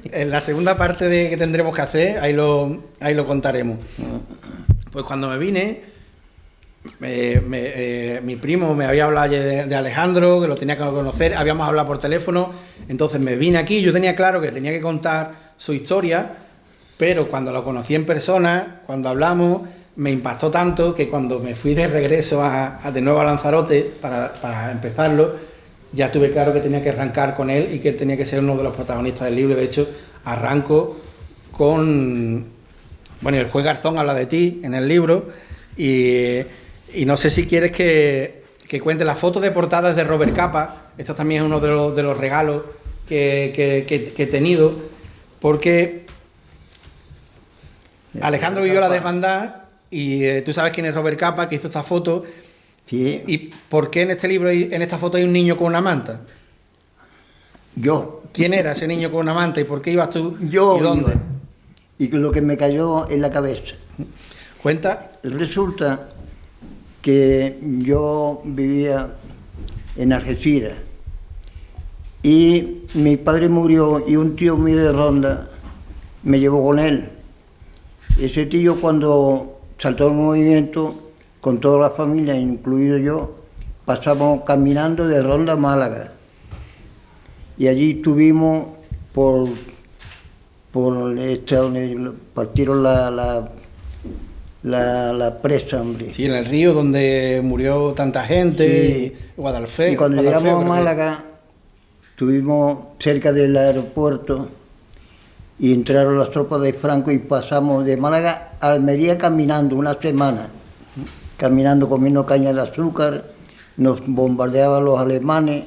En la segunda parte de que tendremos que hacer, ahí lo contaremos. Pues cuando me vine, mi primo me había hablado de Alejandro, que lo tenía que conocer, habíamos hablado por teléfono, entonces me vine aquí, yo tenía claro que tenía que contar su historia, pero cuando lo conocí en persona, cuando hablamos, me impactó tanto que cuando me fui de regreso de nuevo a Lanzarote para empezarlo, ya tuve claro que tenía que arrancar con él y que él tenía que ser uno de los protagonistas del libro. De hecho, arranco con... Bueno, el juez Garzón habla de ti en el libro y no sé si quieres que cuente las fotos de portadas de Robert Capa. Esto también es uno de los regalos que he tenido, porque Alejandro vivió la desbandada y tú sabes quién es Robert Capa, que hizo esta foto. Sí. ¿Y por qué en este libro, en esta foto, hay un niño con una manta? Yo. ¿Quién era ese niño con una manta y por qué ibas tú? Yo ¿Y dónde? iba. Y lo que me cayó en la cabeza. Cuenta. Resulta que yo vivía en Algeciras y mi padre murió y un tío mío de Ronda me llevó con él. Ese tío, cuando saltó el movimiento, con toda la familia, incluido yo, pasamos caminando de Ronda a Málaga. Y allí estuvimos por donde partieron la presa, hombre. Sí, en el río donde murió tanta gente, Sí. Guadalfeo. Y cuando Guadalfeo, llegamos a creo que- Málaga, estuvimos cerca del aeropuerto y entraron las tropas de Franco y pasamos de Málaga a Almería caminando una semana. Caminando, comiendo caña de azúcar, nos bombardeaban los alemanes,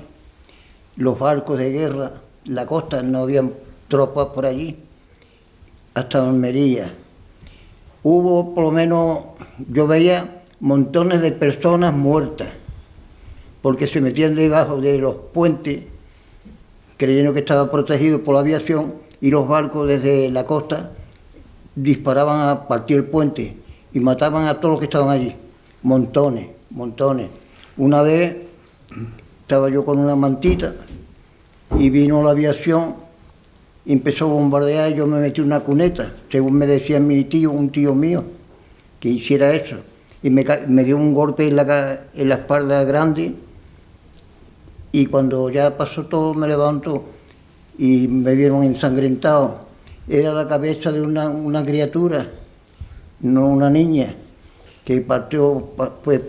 los barcos de guerra, la costa, no había tropas por allí, hasta Almería. Hubo, por lo menos, yo veía montones de personas muertas, porque se metían debajo de los puentes, creyendo que estaba protegido por la aviación, y los barcos desde la costa disparaban a partir el puente y mataban a todos los que estaban allí. Montones, montones. Una vez estaba yo con una mantita y vino la aviación y empezó a bombardear y yo me metí en una cuneta, según me decía un tío mío, que hiciera eso. Y me dio un golpe en la espalda grande y cuando ya pasó todo me levanto y me vieron ensangrentado. Era la cabeza de una criatura, no una niña, que partió, pues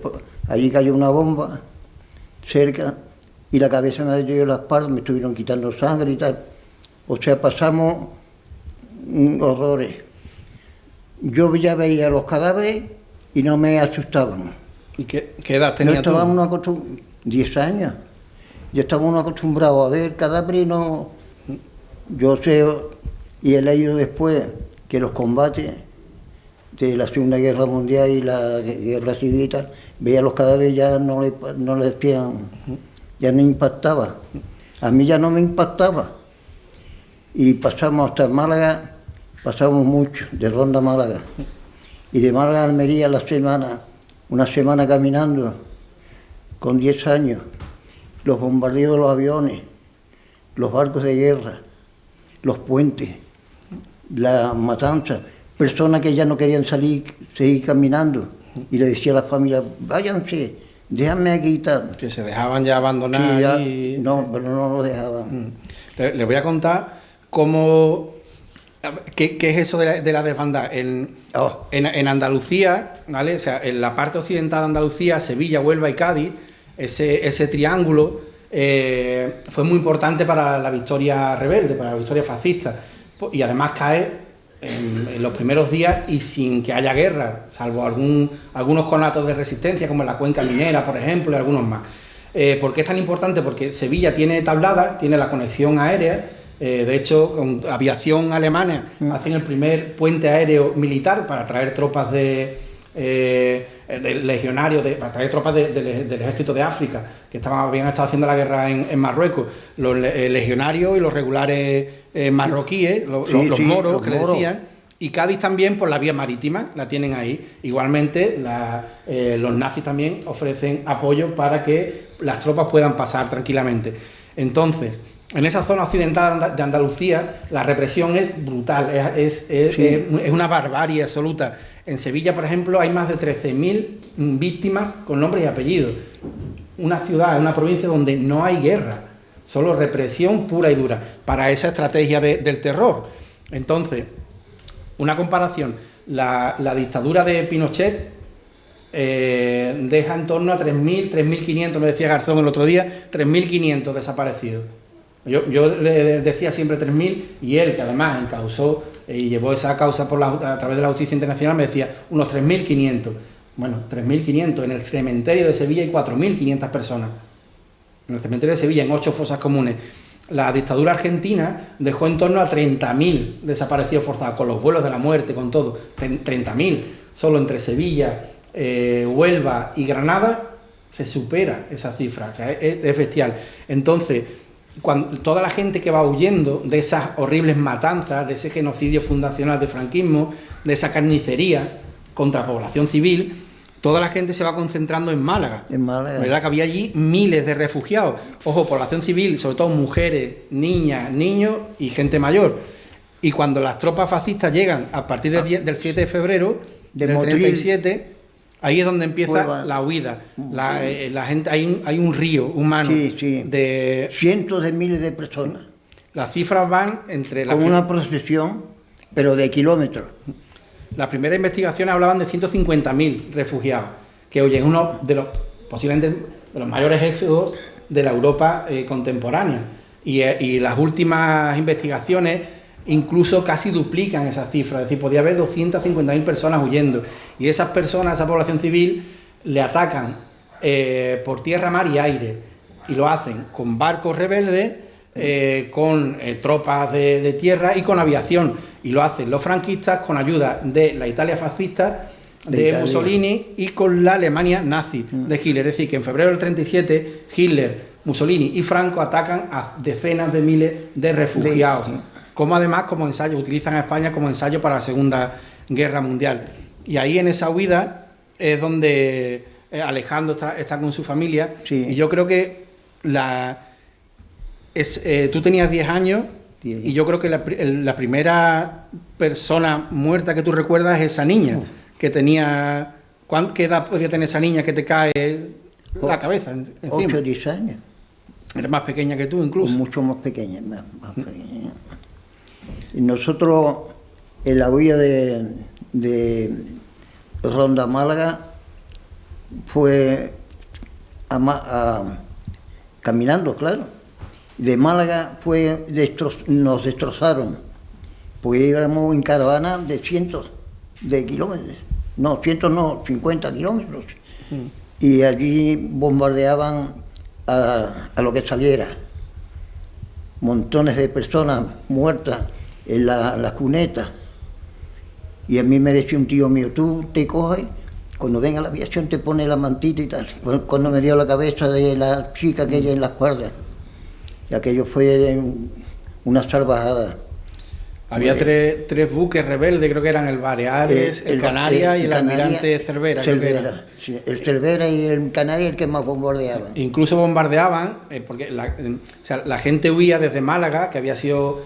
allí cayó una bomba cerca y la cabeza me dio la espalda, me estuvieron quitando sangre y tal. O sea, pasamos horrores. Yo ya veía los cadáveres y no me asustaban. ¿Y qué edad tenía tú? 10 años. Ya estábamos acostumbrados a ver cadáveres y no... Yo sé, y he leído después, que los combates de la Segunda Guerra Mundial y la Guerra Civil y tal, veía los cadáveres ya no le decían, ya no impactaba. A mí ya no me impactaba. Y pasamos hasta Málaga, pasamos mucho, de Ronda a Málaga. Y de Málaga a Almería una semana caminando, con 10 años. Los bombardeos de los aviones, los barcos de guerra, los puentes, la matanza, personas que ya no querían seguir caminando. Y le decía a la familia, váyanse, déjame aquí y tal. Que se dejaban ya abandonar. Sí, ya, y... no, pero no lo dejaban. Les voy a contar cómo... ¿Qué es eso de la desbandada? En Andalucía, ¿vale? O sea, en la parte occidental de Andalucía, Sevilla, Huelva y Cádiz, ese triángulo fue muy importante para la victoria rebelde, para la victoria fascista. Y además cae en los primeros días y sin que haya guerra, salvo algunos conatos de resistencia, como en la cuenca minera, por ejemplo, y algunos más. ¿Por qué es tan importante? Porque Sevilla tiene tablada, tiene la conexión aérea. De hecho, con aviación alemana hacen el primer puente aéreo militar para traer tropas legionarios, a través de tropas del ejército de África, que habían estado haciendo la guerra en Marruecos, los legionarios y los regulares marroquíes, los moros, que le decían, y Cádiz también por la vía marítima, la tienen ahí. Igualmente, los nazis también ofrecen apoyo para que las tropas puedan pasar tranquilamente. Entonces, en esa zona occidental de Andalucía, la represión es brutal, es una barbarie absoluta. En Sevilla, por ejemplo, hay más de 13.000 víctimas con nombres y apellidos. Una ciudad, una provincia donde no hay guerra, solo represión pura y dura, para esa estrategia del terror. Entonces, una comparación, la dictadura de Pinochet deja en torno a 3.000, 3.500, me decía Garzón el otro día, 3.500 desaparecidos. Yo le decía siempre 3.000, y él, que además encausó y llevó esa causa a través de la justicia internacional, me decía unos 3.500. Bueno, 3.500. En el cementerio de Sevilla hay 4.500 personas. En el cementerio de Sevilla, en 8 fosas comunes. La dictadura argentina dejó en torno a 30.000 desaparecidos forzados, con los vuelos de la muerte, con todo. 30.000. Solo entre Sevilla, Huelva y Granada se supera esa cifra. O sea, es bestial. Entonces, toda la gente que va huyendo de esas horribles matanzas, de ese genocidio fundacional del franquismo, de esa carnicería contra población civil, toda la gente se va concentrando en Málaga. En Málaga. ¿Verdad? Que había allí miles de refugiados. Ojo, población civil, sobre todo mujeres, niñas, niños y gente mayor. Y cuando las tropas fascistas llegan a partir del 7 de febrero del 37... Ahí es donde empieza la huida. La gente, hay un río humano de cientos de miles de personas. Las cifras van entre como una procesión, pero de kilómetros. Las primeras investigaciones hablaban de 150.000 refugiados que huyen, uno de los posiblemente de los mayores éxodos de la Europa contemporánea. Y las últimas investigaciones incluso casi duplican esas cifras, es decir, podía haber 250.000 personas huyendo, y esas personas, esa población civil, le atacan por tierra, mar y aire, y lo hacen con barcos rebeldes, con tropas de tierra y con aviación, y lo hacen los franquistas con ayuda de la Italia fascista, de Mussolini, y con la Alemania nazi de Hitler. Es decir, que en febrero del 37 Hitler, Mussolini y Franco atacan a decenas de miles de refugiados. Como además como ensayo, utilizan a España como ensayo para la Segunda Guerra Mundial. Y ahí en esa huida es donde Alejandro está con su familia, y yo creo que tú tenías 10 años, y yo creo que la primera persona muerta que tú recuerdas es esa niña, que tenía... ¿Qué edad podía tener esa niña que te cae la cabeza encima? 8 o 10 años. Era más pequeña que tú incluso. Mucho más pequeña, más pequeña. Y nosotros, en la huida de Ronda Málaga, fue caminando, claro. De Málaga nos destrozaron, porque íbamos en caravana de cientos de kilómetros. No, 50 kilómetros. Y allí bombardeaban a lo que saliera. Montones de personas muertas en las cunetas. Y a mí me decía un tío mío, tú te coges, cuando venga la aviación te pone la mantita y tal. Cuando me dio la cabeza de la chica aquella en las cuerdas. Y aquello fue una salvajada. Había tres buques rebeldes, creo que eran el Baleares, el Canarias y el Almirante Cervera. Sí, el Cervera y el Canarias el que más bombardeaban. Incluso bombardeaban, porque la gente huía desde Málaga, que había sido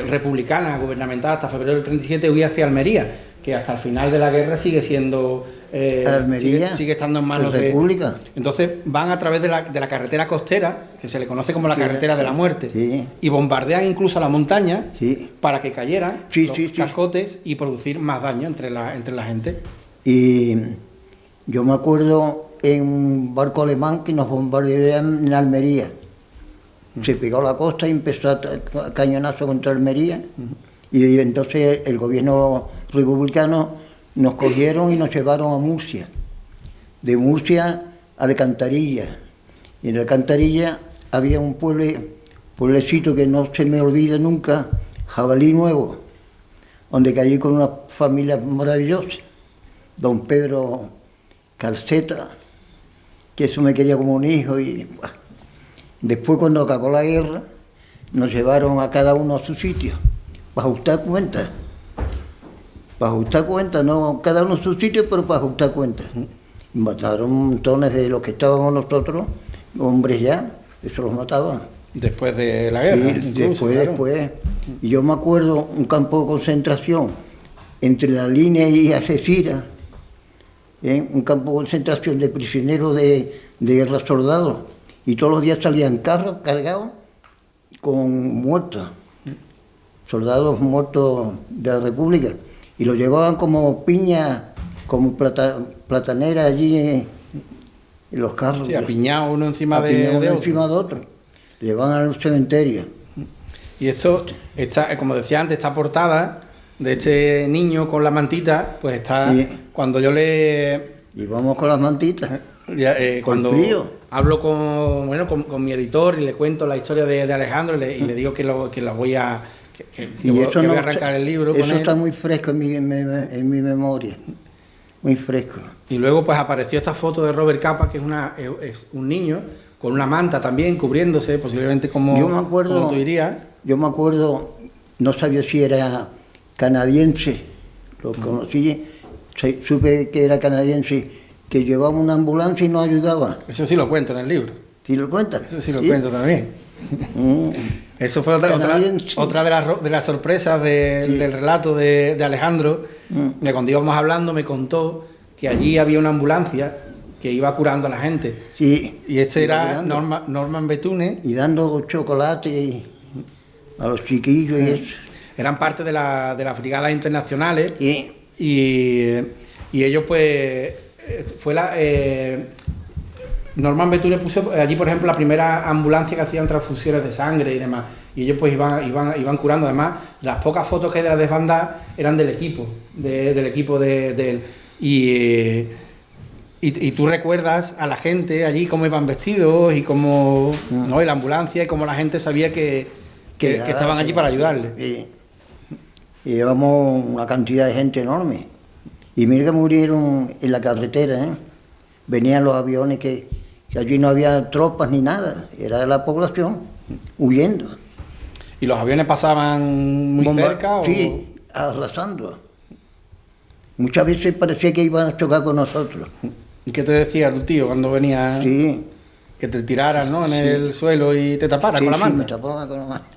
republicana, gubernamental hasta febrero del 37, huía hacia Almería, que hasta el final de la guerra sigue siendo... Almería, sigue estando en manos de República. Entonces van a través de la carretera costera, que se le conoce como la carretera de la muerte, y bombardean incluso la montaña para que cayeran los cascotes y producir más daño entre la gente. Y yo me acuerdo en un barco alemán que nos bombardearon en Almería. Se pegó a la costa y empezó a cañonazo contra Almería. Y entonces el gobierno republicano nos cogieron y nos llevaron a Murcia. De Murcia a Alcantarilla. Y en Alcantarilla había un pueblecito que no se me olvida nunca, Jabalí Nuevo, donde caí con una familia maravillosa. don Pedro Calceta, que eso me quería como un hijo. Y bueno, después, cuando acabó la guerra, nos llevaron a cada uno a su sitio, para ajustar cuentas. Para ajustar cuentas, no cada uno a su sitio, pero para ajustar cuentas. Mataron montones de los que estábamos nosotros, hombres ya, eso los mataban. Después de la guerra. Sí, después. Y yo me acuerdo un campo de concentración entre la línea y Algeciras, un campo de concentración de prisioneros de guerra soldados, y todos los días salían carros cargados con muertos, soldados muertos de la República, y los llevaban como piña, como platanera allí en los carros. Sí, apiñado uno encima de otro. Lo llevaban a los cementerios. Y esto, como decía antes, esta portada de este niño con la mantita, pues está, sí. Cuando yo le... Y vamos con las mantitas. Cuando hablo con mi editor y le cuento la historia de Alejandro y le digo que la voy a... que voy a arrancar el libro con él. Eso está muy fresco en mi memoria. Muy fresco. Y luego pues apareció esta foto de Robert Capa, que es un niño con una manta también cubriéndose, posiblemente como tú dirías. Yo me acuerdo, no sabía si era canadiense, lo conocí, supe que era canadiense, que llevaba una ambulancia y nos ayudaba. Eso sí lo cuento en el libro. ¿Sí lo cuentas? Eso sí lo cuento también. Eso fue otra de las sorpresas del relato de Alejandro, que cuando íbamos hablando me contó que allí había una ambulancia que iba curando a la gente. Sí. Y este era Norman Betune. Y dando chocolate a los chiquillos y eso. Eran parte de las brigadas internacionales. Sí. Y ellos pues... Norman Betune puso allí, por ejemplo, la primera ambulancia que hacían transfusiones de sangre y demás. Y ellos pues iban curando. Además, las pocas fotos que hay de la desbandada eran del equipo, del equipo de él. Y tú recuerdas a la gente allí cómo iban vestidos y cómo, ¿no? Y la ambulancia y cómo la gente sabía que estaban allí para ayudarle. Sí. Y llevamos una cantidad de gente enorme. Y mira que murieron en la carretera, ¿eh? Venían los aviones que allí no había tropas ni nada, era de la población huyendo. ¿Y los aviones pasaban muy cerca? Sí, arrasando. Muchas veces parecía que iban a chocar con nosotros. ¿Y qué te decía tu tío cuando venía? Sí. Que te tiraran, ¿no? En el suelo y te taparan con la manta. Sí, me tapaban con la manta.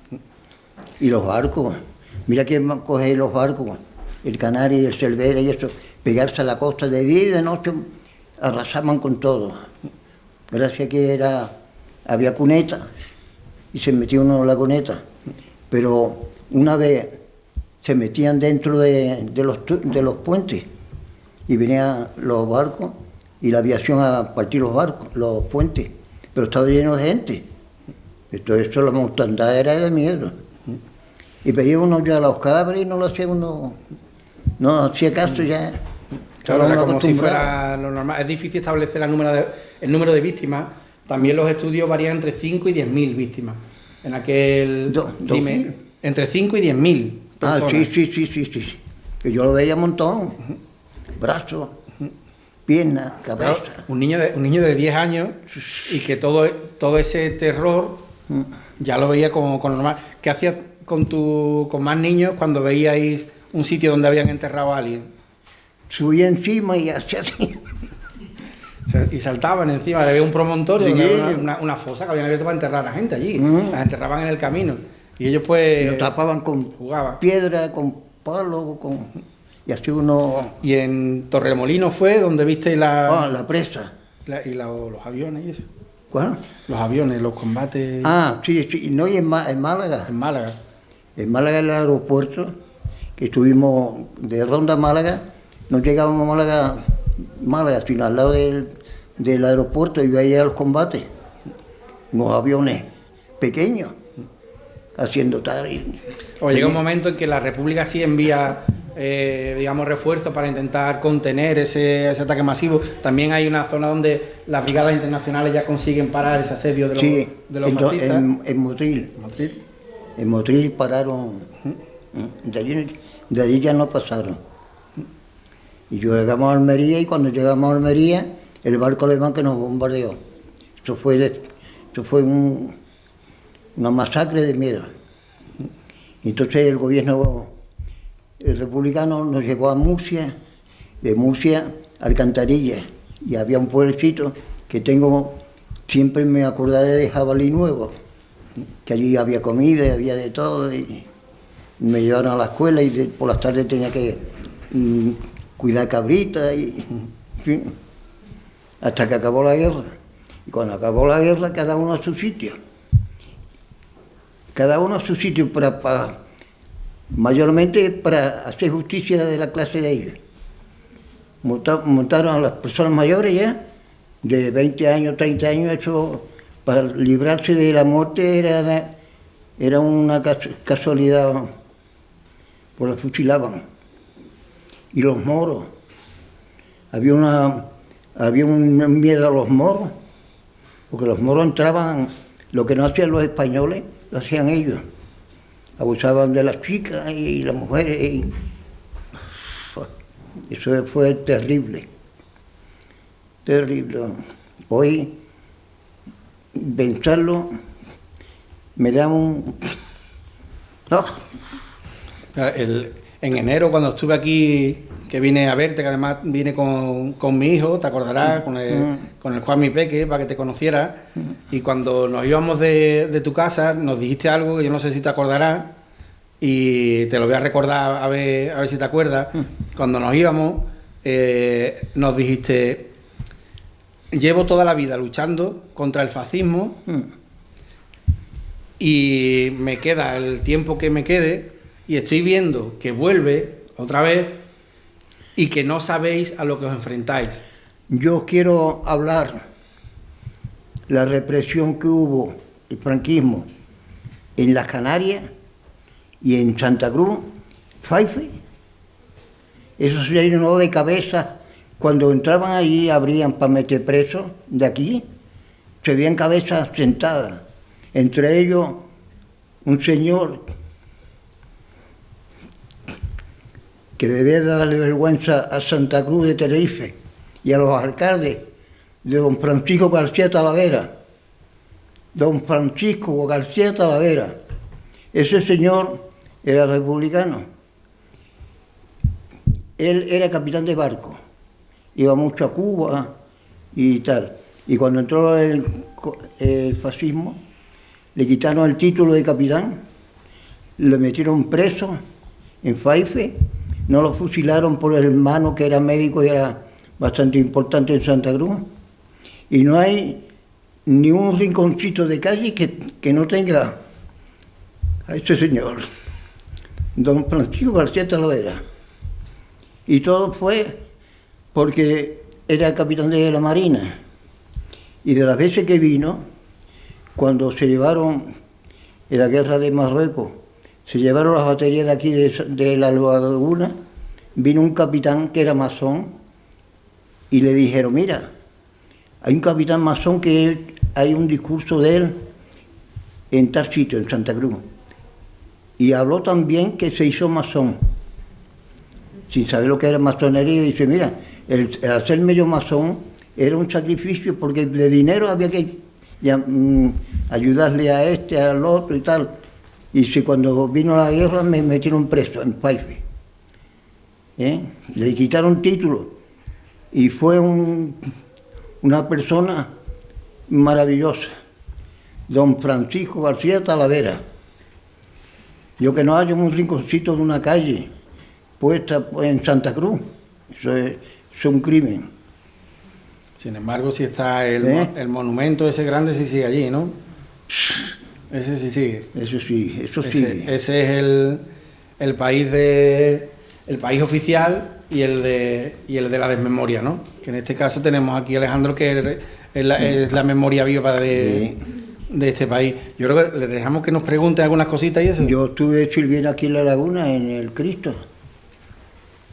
Y los barcos, mira que coger los barcos, el Canaria y el Cervera y eso, pegarse a la costa de día y de noche, arrasaban con todo. Gracias que había cuneta y se metía uno en la cuneta. Pero una vez se metían dentro de los puentes y venían los barcos y la aviación a partir los puentes, pero estaba lleno de gente. Entonces eso, la mortandad era de miedo. Y veía uno ya los cadáveres y no lo hacía uno, no hacía caso ya. Claro, era como si fuera lo normal. Es difícil establecer el número de víctimas. También los estudios varían entre 5 y 10.000 víctimas. En aquel crimen, entre 5 y 10.000 personas. Sí. Que yo lo veía un montón. Brazos, piernas, cabeza. Claro, un niño de 10 años y que todo ese terror ya lo veía como normal. ¿Qué hacías con más niños cuando veíais un sitio donde habían enterrado a alguien? Subía encima y hacía así. Y saltaban encima, había un promontorio, sí. una fosa que habían abierto para enterrar a la gente allí. Las enterraban en el camino. Y ellos pues... Y lo tapaban con piedra, con palo, y así uno... Y en Torremolinos fue donde viste la presa. Los aviones y eso. ¿Cuál? Los aviones, los combates... Sí. No, y en Málaga. En Málaga. En Málaga, en el aeropuerto, que estuvimos de Ronda a Málaga, no llegábamos a Málaga, sino al lado del aeropuerto, y veía los combates. Unos aviones pequeños, haciendo tal. Llega un momento en que la República sí envía, refuerzos para intentar contener ese ataque masivo. También hay una zona donde las brigadas internacionales ya consiguen parar ese asedio de los fascistas. En Motril. En Motril pararon, de allí ya no pasaron. Y llegamos a Almería, y cuando llegamos a Almería, el barco alemán que nos bombardeó. Eso fue una masacre de miedo. Entonces el gobierno republicano nos llevó a Murcia, de Murcia a Alcantarilla, y había un pueblecito que siempre me acordaré de Jabalí Nuevo, que allí había comida, había de todo, y me llevaron a la escuela, y por las tardes tenía que cuidar cabritas, hasta que acabó la guerra. Y cuando acabó la guerra, cada uno a su sitio. Cada uno a su sitio, mayormente para hacer justicia de la clase de ellos. Montaron a las personas mayores ya, de 20 años, 30 años, eso para librarse de la muerte era una casualidad, pues los fusilaban. Y los moros, había un miedo a los moros, porque los moros entraban, lo que no hacían los españoles, lo hacían ellos. Abusaban de las chicas y las mujeres. Eso fue terrible, terrible. Hoy, pensarlo, me da un... ¡Oh! En enero, cuando estuve aquí, que vine a verte, que además vine con mi hijo, te acordarás, con el Juan Mi Peque, para que te conociera, y cuando nos íbamos de tu casa, nos dijiste algo que yo no sé si te acordarás, y te lo voy a recordar a ver si te acuerdas. Cuando nos íbamos, nos dijiste: llevo toda la vida luchando contra el fascismo, y me queda el tiempo que me quede, y estoy viendo que vuelve otra vez y que no sabéis a lo que os enfrentáis. Yo quiero hablar la represión que hubo, el franquismo, en las Canarias y en Santa Cruz, Faife. Eso se llenó de cabeza. Cuando entraban allí, abrían para meter presos de aquí, se veían cabezas sentadas. Entre ellos, un señor que debía darle vergüenza a Santa Cruz de Tenerife y a los alcaldes, de don Francisco García Talavera. Don Francisco García Talavera. Ese señor era republicano. Él era capitán de barco, iba mucho a Cuba y tal. Y cuando entró el fascismo, le quitaron el título de capitán, le metieron preso en Faife. No lo fusilaron por el hermano, que era médico y era bastante importante en Santa Cruz. Y no hay ni un rinconcito de calle que no tenga a este señor, don Francisco García Talavera. Y todo fue porque era capitán de la Marina. Y de las veces que vino, cuando se llevaron en la guerra de Marruecos, se llevaron las baterías de aquí de la Laguna, vino un capitán que era masón y le dijeron: mira, hay un capitán masón que hay un discurso de él en tal sitio, en Santa Cruz. Y habló también que se hizo masón, sin saber lo que era masonería, y dice: mira, el hacer medio masón era un sacrificio, porque de dinero había que ayudarle a este, al otro y tal. Y si cuando vino la guerra me metieron preso en Faife. Le quitaron título. Y fue una persona maravillosa, don Francisco García Talavera. Yo que no haya un rinconcito de una calle puesta en Santa Cruz, eso es un crimen. Sin embargo, si está el monumento ese grande, sí sigue allí, ¿no? Ese sí sigue. Eso sí. Ese es el país oficial y el de la desmemoria, ¿no? Que en este caso tenemos aquí a Alejandro, que es la memoria viva de este país. Yo creo que le dejamos que nos pregunte algunas cositas y eso. Yo estuve sirviendo aquí en la Laguna, en el Cristo.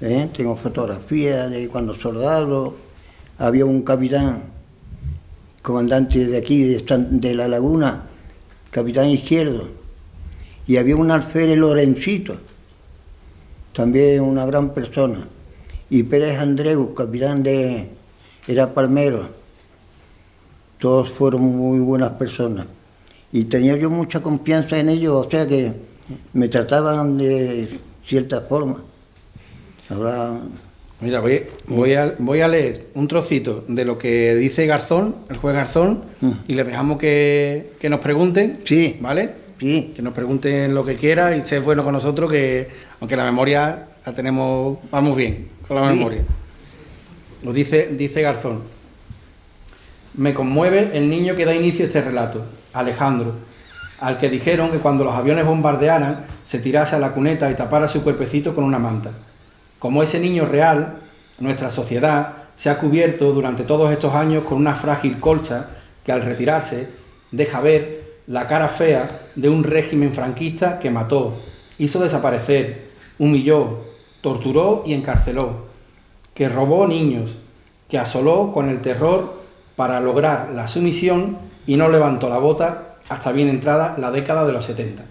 Tengo fotografías de cuando soldado. Había un capitán, comandante de aquí, de la Laguna, capitán Izquierdo, y había un alférez Lorencito, también una gran persona. y Pérez Andreu, era palmero. Todos fueron muy buenas personas. Y tenía yo mucha confianza en ellos, o sea que me trataban de cierta forma. Ahora... Mira, voy a leer un trocito de lo que dice Garzón, el juez Garzón, y le dejamos que nos pregunten, Sí. ¿vale? Sí. Que nos pregunten lo que quiera y sé bueno con nosotros que, aunque la memoria la tenemos, vamos bien con la memoria. Lo dice Garzón. Me conmueve el niño que da inicio a este relato, Alejandro, al que dijeron que cuando los aviones bombardearan se tirase a la cuneta y tapara su cuerpecito con una manta. Como ese niño real, nuestra sociedad se ha cubierto durante todos estos años con una frágil colcha que al retirarse deja ver la cara fea de un régimen franquista que mató, hizo desaparecer, humilló, torturó y encarceló, que robó niños, que asoló con el terror para lograr la sumisión y no levantó la bota hasta bien entrada la década de los 70.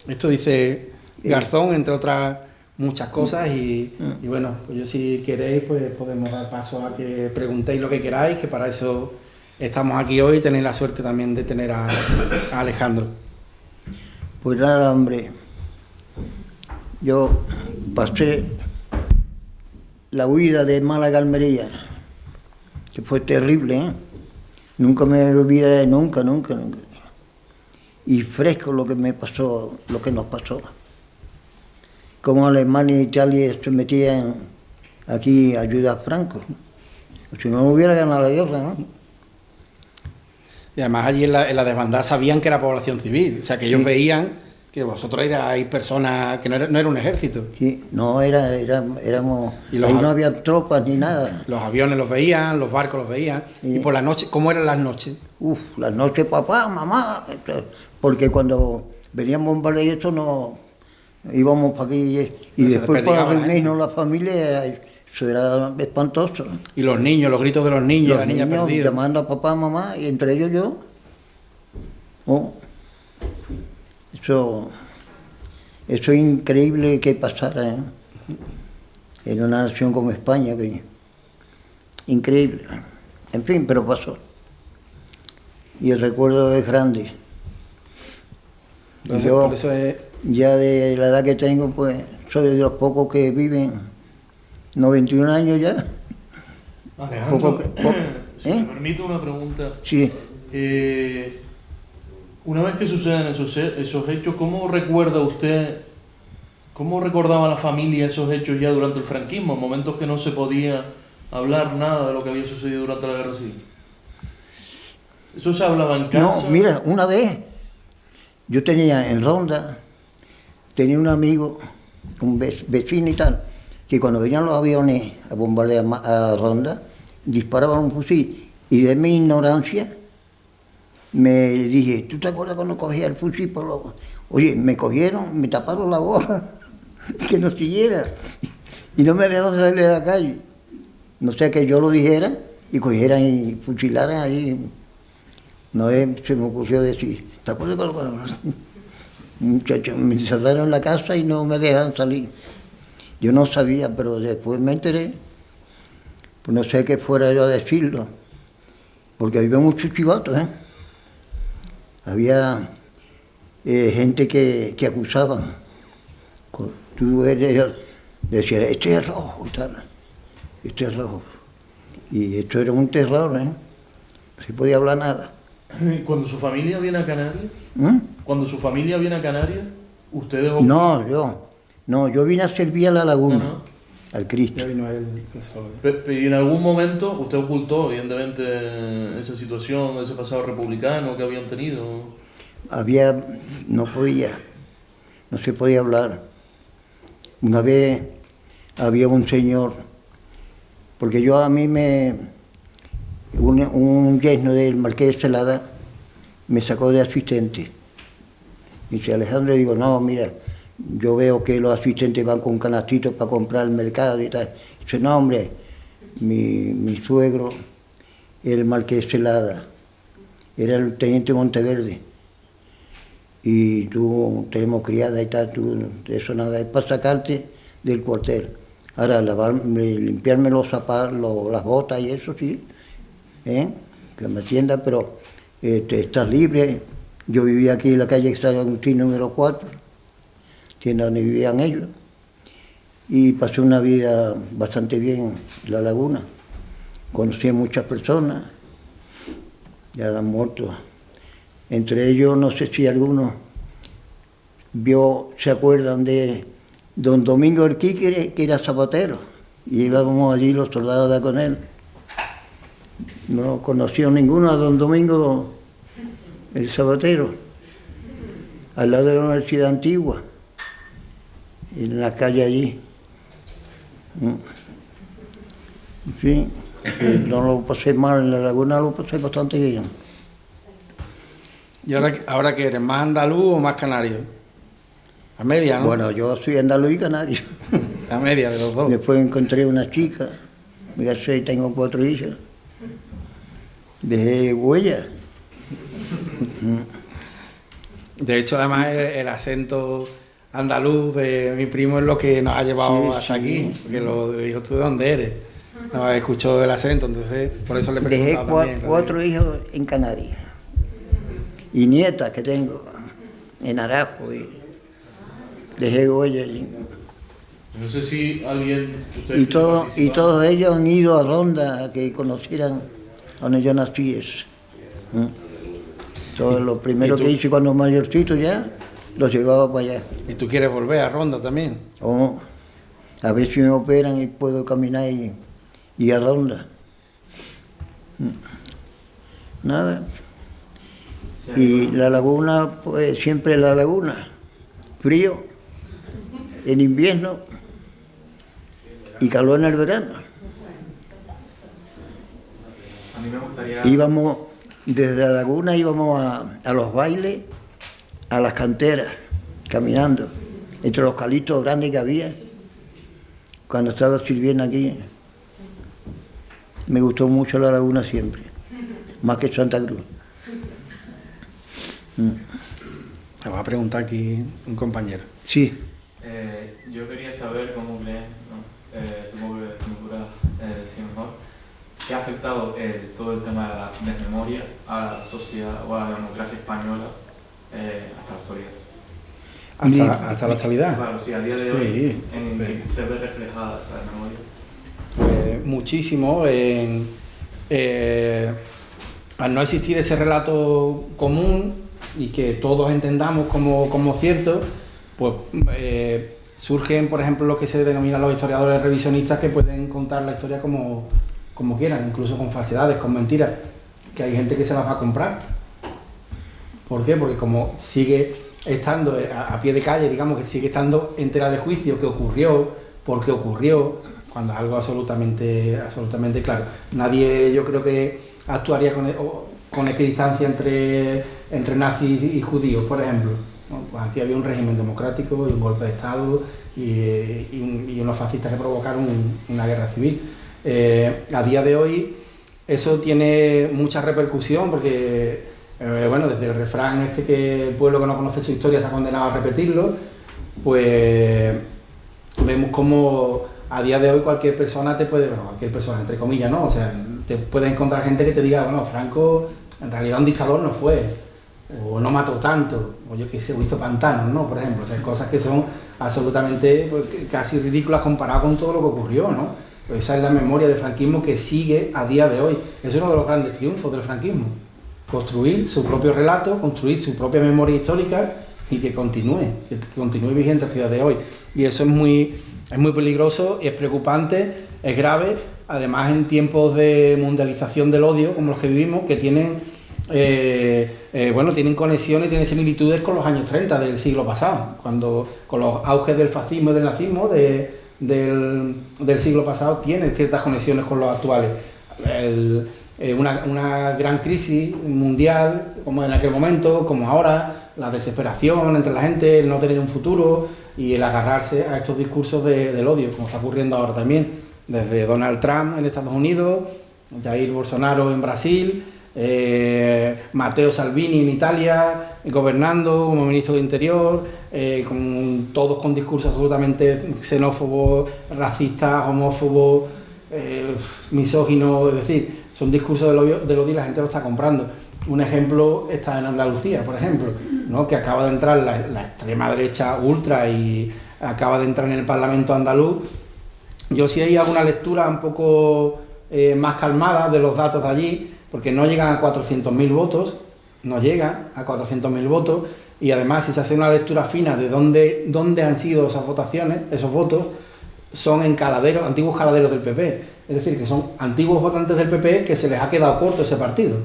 Esto dice Garzón, entre otras muchas cosas, y bueno, pues yo si queréis pues podemos dar paso a que preguntéis lo que queráis, que para eso estamos aquí hoy y tenéis la suerte también de tener a Alejandro. Pues nada, hombre, yo pasé la huida de Málaga a Almería, que fue terrible, ¿eh? Nunca me olvidaré, nunca. Y fresco lo que me pasó, lo que nos pasó. Como Alemania e Italia se metían aquí a ayudar a Franco. Si no hubiera ganado la guerra, ¿no? Y además allí en la desbandada sabían que era población civil, o sea que ellos veían que vosotros erais personas, que no era un ejército. Sí, no, éramos... Y ahí no había tropas ni nada. Los aviones los veían, los barcos los veían. Sí. Y por la noche, ¿cómo eran las noches? Las noches, papá, mamá, porque cuando venían bombardeos y eso no íbamos para aquí y después para reunirnos la familia, eso era espantoso. Y los niños, los gritos de los niños, la niña perdida. Llamando a papá, mamá, y entre ellos yo. Oh, eso es increíble que pasara, ¿eh? En una nación como España, que increíble. En fin, pero pasó. Y el recuerdo es grande. Entonces, Yo, por eso ya de la edad que tengo, pues soy de los pocos que viven 91 años ya. Alejandro, si ¿eh? me permite una pregunta. Sí. Una vez que suceden esos hechos, ¿cómo recuerda usted, cómo recordaba la familia esos hechos ya durante el franquismo, en momentos que no se podía hablar nada de lo que había sucedido durante la guerra civil? ¿Eso se hablaba en casa? No, mira, una vez yo tenía en Ronda, tenía un amigo, un vecino y tal, que cuando venían los aviones a bombardear a Ronda, disparaban un fusil, y de mi ignorancia me dije, ¿tú te acuerdas cuando cogía el fusil por los... Oye, me cogieron, me taparon la boca, que no siguiera, y no me dejaron salir a la calle. No sé, que yo lo dijera y cogieran y fusilaran ahí. No se me ocurrió decir, ¿te acuerdas cuando... Muchachos, me encerraron en la casa y no me dejaron salir. Yo no sabía, pero después me enteré. Pues no sé qué fuera yo a decirlo, porque había muchos chivatos, ¿eh? Había gente que acusaban. Tú decías, este es rojo y tal, este es rojo. Y esto era un terror, ¿eh? No se podía hablar nada. Cuando su familia viene a Canarias, cuando su familia viene a Canarias, ustedes... No, yo vine a servir a la laguna, Ajá. al Cristo. ya vino él. Y en algún momento usted ocultó, evidentemente, esa situación, ese pasado republicano que habían tenido. No se podía hablar. Una vez había un señor, porque un yerno del Marqués de Celada me sacó de asistente. Dice, Alejandro, digo, no, mira, yo veo que los asistentes van con canastitos para comprar el mercado y tal. Dice, no, hombre, mi suegro, el Marqués Celada, era el teniente Monteverde. Y tú tenemos criada y tal, tú, eso nada, es para sacarte del cuartel. Ahora, limpiarme los zapatos, las botas y eso sí, que me atiendan, pero estás libre. Yo vivía aquí en la calle San Agustín número 4, tienda donde vivían ellos, y pasé una vida bastante bien en La Laguna. Conocí a muchas personas, ya han muerto. Entre ellos, no sé si algunos se acuerdan de don Domingo el Quique, que era zapatero, y íbamos allí los soldados de con él. No conoció ninguno a don Domingo el zapatero, al lado de la Universidad Antigua, en la calle allí. En fin, no lo pasé mal en La Laguna, lo pasé bastante bien. ¿Y ahora qué eres? ¿Más andaluz o más canario? A media, ¿no? Bueno, yo soy andaluz y canario. A media de los dos. Después encontré una chica, me casé y tengo 4 hijas. Dejé huella. De hecho, además, el acento andaluz de mi primo es lo que nos ha llevado hasta aquí, porque lo dijo: ¿tú de dónde eres? No escuchó el acento, entonces por eso le preguntaba. Dejé 4 hijos en Canarias y nietas que tengo en Arapo, y dejé huella allí. No sé si alguien... Y todos ellos han ido a Ronda a que conocieran donde yo nací. Todo lo primero que hice cuando mayorcito ya, los llevaba para allá. ¿Y tú quieres volver a Ronda también? Oh, a ver si me operan y puedo caminar y a Ronda. Nada. Y La Laguna, pues siempre La Laguna. Frío en invierno y calor en el verano. A mí me gustaría... Íbamos, desde La Laguna íbamos a los bailes, a las canteras, caminando, entre los calitos grandes que había, cuando estaba sirviendo aquí. Me gustó mucho La Laguna siempre, más que Santa Cruz. Me va a preguntar aquí un compañero. Sí. Yo quería saber cómo creen, supongo que me podrá decir mejor, ¿qué ha afectado todo el tema de la desmemoria a la sociedad o a la democracia española hasta la actualidad? ¿Hasta la actualidad? Claro, sí, a día de hoy en que se ve reflejada esa memoria. Pues muchísimo. Al no existir ese relato común y que todos entendamos como cierto, pues surgen, por ejemplo, lo que se denominan los historiadores revisionistas, que pueden contar la historia como quieran, incluso con falsedades, con mentiras, que hay gente que se las va a comprar. ¿Por qué? Porque como sigue estando a pie de calle, digamos, que sigue estando en tela de juicio, qué ocurrió, por qué ocurrió, cuando es algo absolutamente claro. Nadie, yo creo que actuaría con equidistancia entre nazis y judíos, por ejemplo. ¿No? Pues aquí había un régimen democrático y un golpe de Estado y unos fascistas que provocaron una guerra civil. A día de hoy eso tiene mucha repercusión porque, bueno, desde el refrán que el pueblo que no conoce su historia está condenado a repetirlo, pues vemos como a día de hoy cualquier persona cualquier persona entre comillas, ¿no? O sea, te puedes encontrar gente que te diga, bueno, Franco en realidad un dictador no fue, o no mató tanto, o yo qué sé, o hizo pantanos, ¿no? Por ejemplo, o sea, cosas que son absolutamente casi ridículas comparadas con todo lo que ocurrió, ¿no? Pues esa es la memoria del franquismo que sigue a día de hoy. Es uno de los grandes triunfos del franquismo. Construir su propio relato, construir su propia memoria histórica y que continúe vigente hasta el día de hoy. Y eso es muy peligroso, es preocupante, es grave, además en tiempos de mundialización del odio como los que vivimos, que tienen tienen conexiones, tienen similitudes con los años 30 del siglo pasado, cuando con los auges del fascismo y del nazismo del siglo pasado tienen ciertas conexiones con los actuales. Una gran crisis mundial, como en aquel momento, como ahora, la desesperación entre la gente, el no tener un futuro y el agarrarse a estos discursos del odio, como está ocurriendo ahora también, desde Donald Trump en Estados Unidos, Jair Bolsonaro en Brasil, Matteo Salvini en Italia, gobernando como ministro de Interior, todos con discursos absolutamente xenófobos, racistas, homófobos, misóginos, es decir, son discursos del odio y la gente lo está comprando. Un ejemplo está en Andalucía, por ejemplo, ¿no? Que acaba de entrar la extrema derecha ultra y acaba de entrar en el Parlamento andaluz. Yo sí hago una lectura un poco más calmada de los datos de allí, porque no llegan a 400.000 votos, no llegan a 400.000 votos, y además si se hace una lectura fina de dónde han sido esas votaciones, esos votos, son en caladeros, antiguos caladeros del PP, es decir, que son antiguos votantes del PP que se les ha quedado corto ese partido,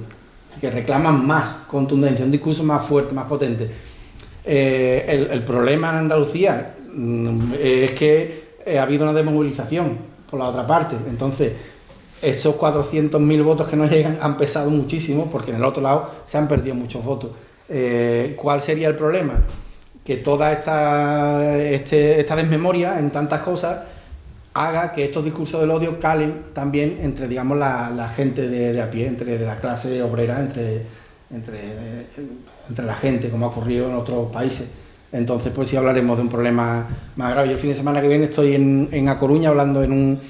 que reclaman más contundencia, un discurso más fuerte, más potente. El problema en Andalucía es que ha habido una desmovilización por la otra parte, entonces esos 400.000 votos que no llegan han pesado muchísimo porque en el otro lado se han perdido muchos votos. ¿Cuál sería el problema? Que toda esta desmemoria en tantas cosas haga que estos discursos del odio calen también entre, digamos, la gente de a pie, entre la clase obrera, entre la gente, como ha ocurrido en otros países. Entonces, pues sí hablaremos de un problema más grave. Yo el fin de semana que viene estoy en A Coruña hablando en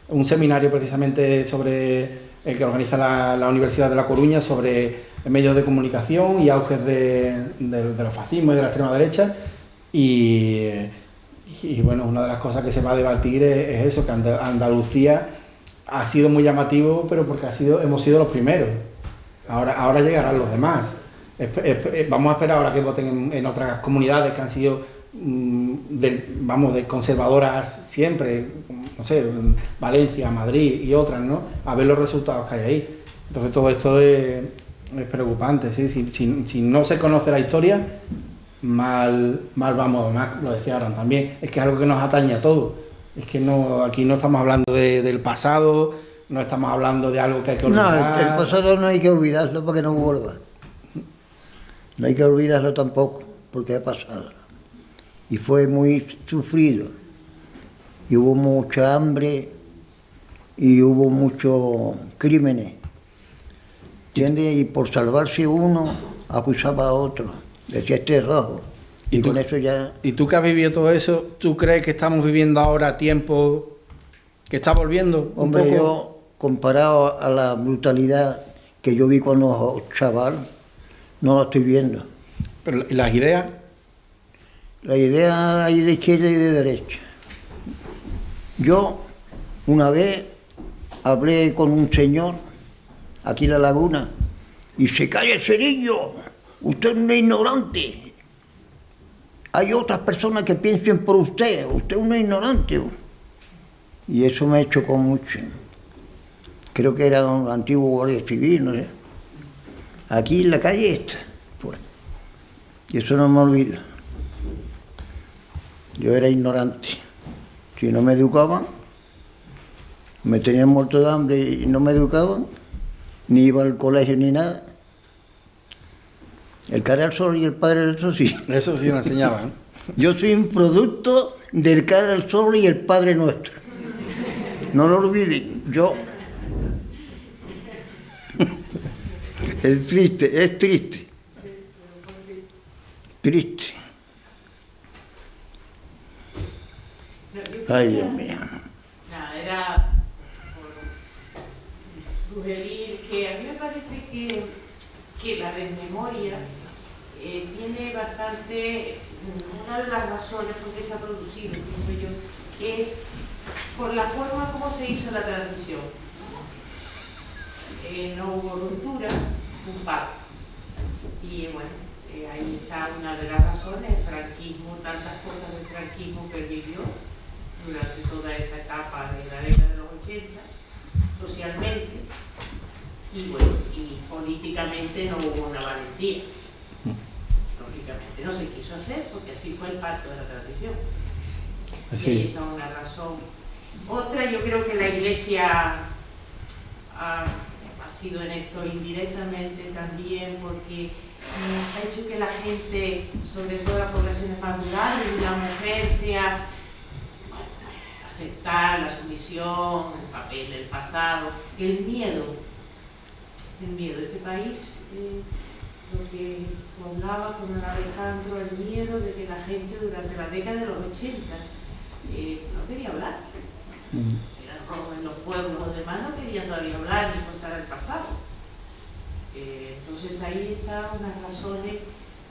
un seminario precisamente sobre el que organiza la Universidad de La Coruña sobre medios de comunicación y auges de los fascismos y de la extrema derecha. Y bueno, una de las cosas que se va a debatir es eso, que Andalucía ha sido muy llamativo, pero porque hemos sido los primeros. Ahora llegarán los demás. Vamos a esperar ahora que voten en otras comunidades que han sido, de conservadoras siempre, no sé, Valencia, Madrid y otras, ¿no? A ver los resultados que hay ahí. Entonces todo esto es preocupante, ¿sí? Si no se conoce la historia, mal vamos, lo decía Aran también, es que es algo que nos atañe a todos. Es que aquí no estamos hablando del pasado, no estamos hablando de algo que hay que olvidar. No, el pasado no hay que olvidarlo porque no vuelva. No hay que olvidarlo tampoco, porque ha pasado. Y fue muy sufrido. Y hubo mucha hambre y hubo muchos crímenes. ¿Entiendes? Y por salvarse uno, acusaba a otro. Decía, este es rojo. Y con eso ya... ¿Y tú que has vivido todo eso, tú crees que estamos viviendo ahora tiempo que está volviendo? Hombre, yo, comparado a la brutalidad que yo vi cuando chaval, no lo estoy viendo. ¿Pero y las ideas? La idea hay de izquierda y de derecha. Yo, una vez, hablé con un señor aquí en La Laguna y se calla ese niño, usted es un ignorante. Hay otras personas que piensen por usted es un ignorante. Y eso me chocó mucho. Creo que era un antiguo guardia civil, no sé. Aquí en la calle esta, pues. Y eso no me olvido. Yo era ignorante. Si no me educaban, me tenían muerto de hambre y no me educaban, ni iba al colegio ni nada. El cara al sol y el padre del sol sí. Eso sí nos enseñaban. Yo soy un producto del cara al sol y el Padre Nuestro. No lo olviden, yo... Es triste. Triste. Ay, Dios mío. Nada, era por sugerir que a mí me parece que la desmemoria tiene bastante, una de las razones por qué se ha producido, pienso yo, es por la forma como se hizo la transición. No hubo ruptura, un pacto. Y bueno, ahí está una de las razones, el franquismo, tantas cosas del franquismo pervivió durante toda esa etapa de la década de los 80, socialmente, y bueno, y políticamente no hubo una valentía. Lógicamente no se quiso hacer porque así fue el pacto de la transición. Sí. Y ahí está una razón. Otra, yo creo que la Iglesia ha sido en esto indirectamente también porque ha hecho que la gente, sobre todo las poblaciones más rurales y la mujer, sea aceptar la sumisión, el papel del pasado, el miedo el miedo. Este país, lo que hablaba con Alejandro, el miedo de que la gente durante la década de los 80 no quería hablar. En los pueblos, los demás no querían todavía hablar ni contar el pasado. Entonces ahí están unas razones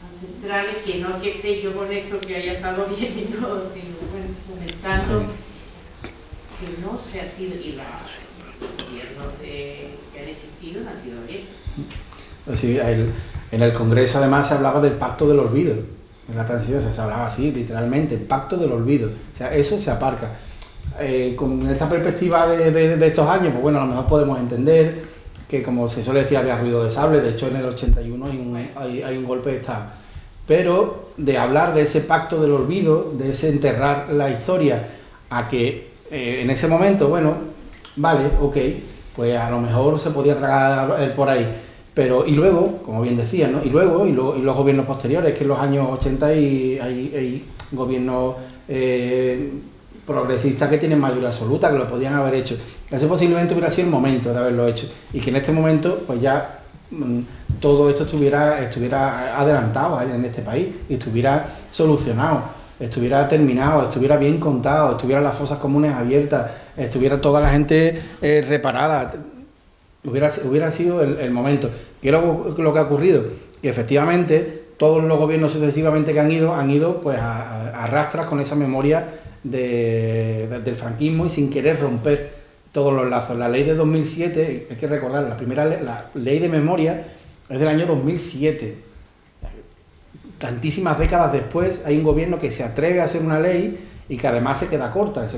ancestrales que no que esté yo con esto que haya estado bien y no comentando que no se ha sido y los gobiernos que han existido no han sido bien. Sí, en el Congreso además se hablaba del pacto del olvido. En la transición se hablaba así, literalmente, pacto del olvido. O sea, eso se aparca. Con esta perspectiva de estos años, pues bueno, a lo mejor podemos entender que, como se suele decir, había ruido de sable. De hecho, en el 81 hay un golpe de Estado. Pero de hablar de ese pacto del olvido, de ese enterrar la historia, a que en ese momento, bueno, vale, ok, pues a lo mejor se podía tragar por ahí. Pero, y luego, como bien decía, ¿no? Y los gobiernos posteriores, que en los años 80 hay gobiernos progresistas que tienen mayoría absoluta, que lo podían haber hecho. Ese posiblemente hubiera sido el momento de haberlo hecho. Y que en este momento, pues ya todo esto estuviera adelantado en este país, y estuviera solucionado, estuviera terminado, estuviera bien contado, estuvieran las fosas comunes abiertas, estuviera toda la gente reparada. Hubiera sido el momento. ¿Qué es lo que ha ocurrido? Que efectivamente todos los gobiernos sucesivamente que han ido pues a rastras con esa memoria del franquismo y sin querer romper todos los lazos. La ley de 2007, hay que recordar, la ley de memoria es del año 2007. Tantísimas décadas después hay un gobierno que se atreve a hacer una ley y que además se queda corta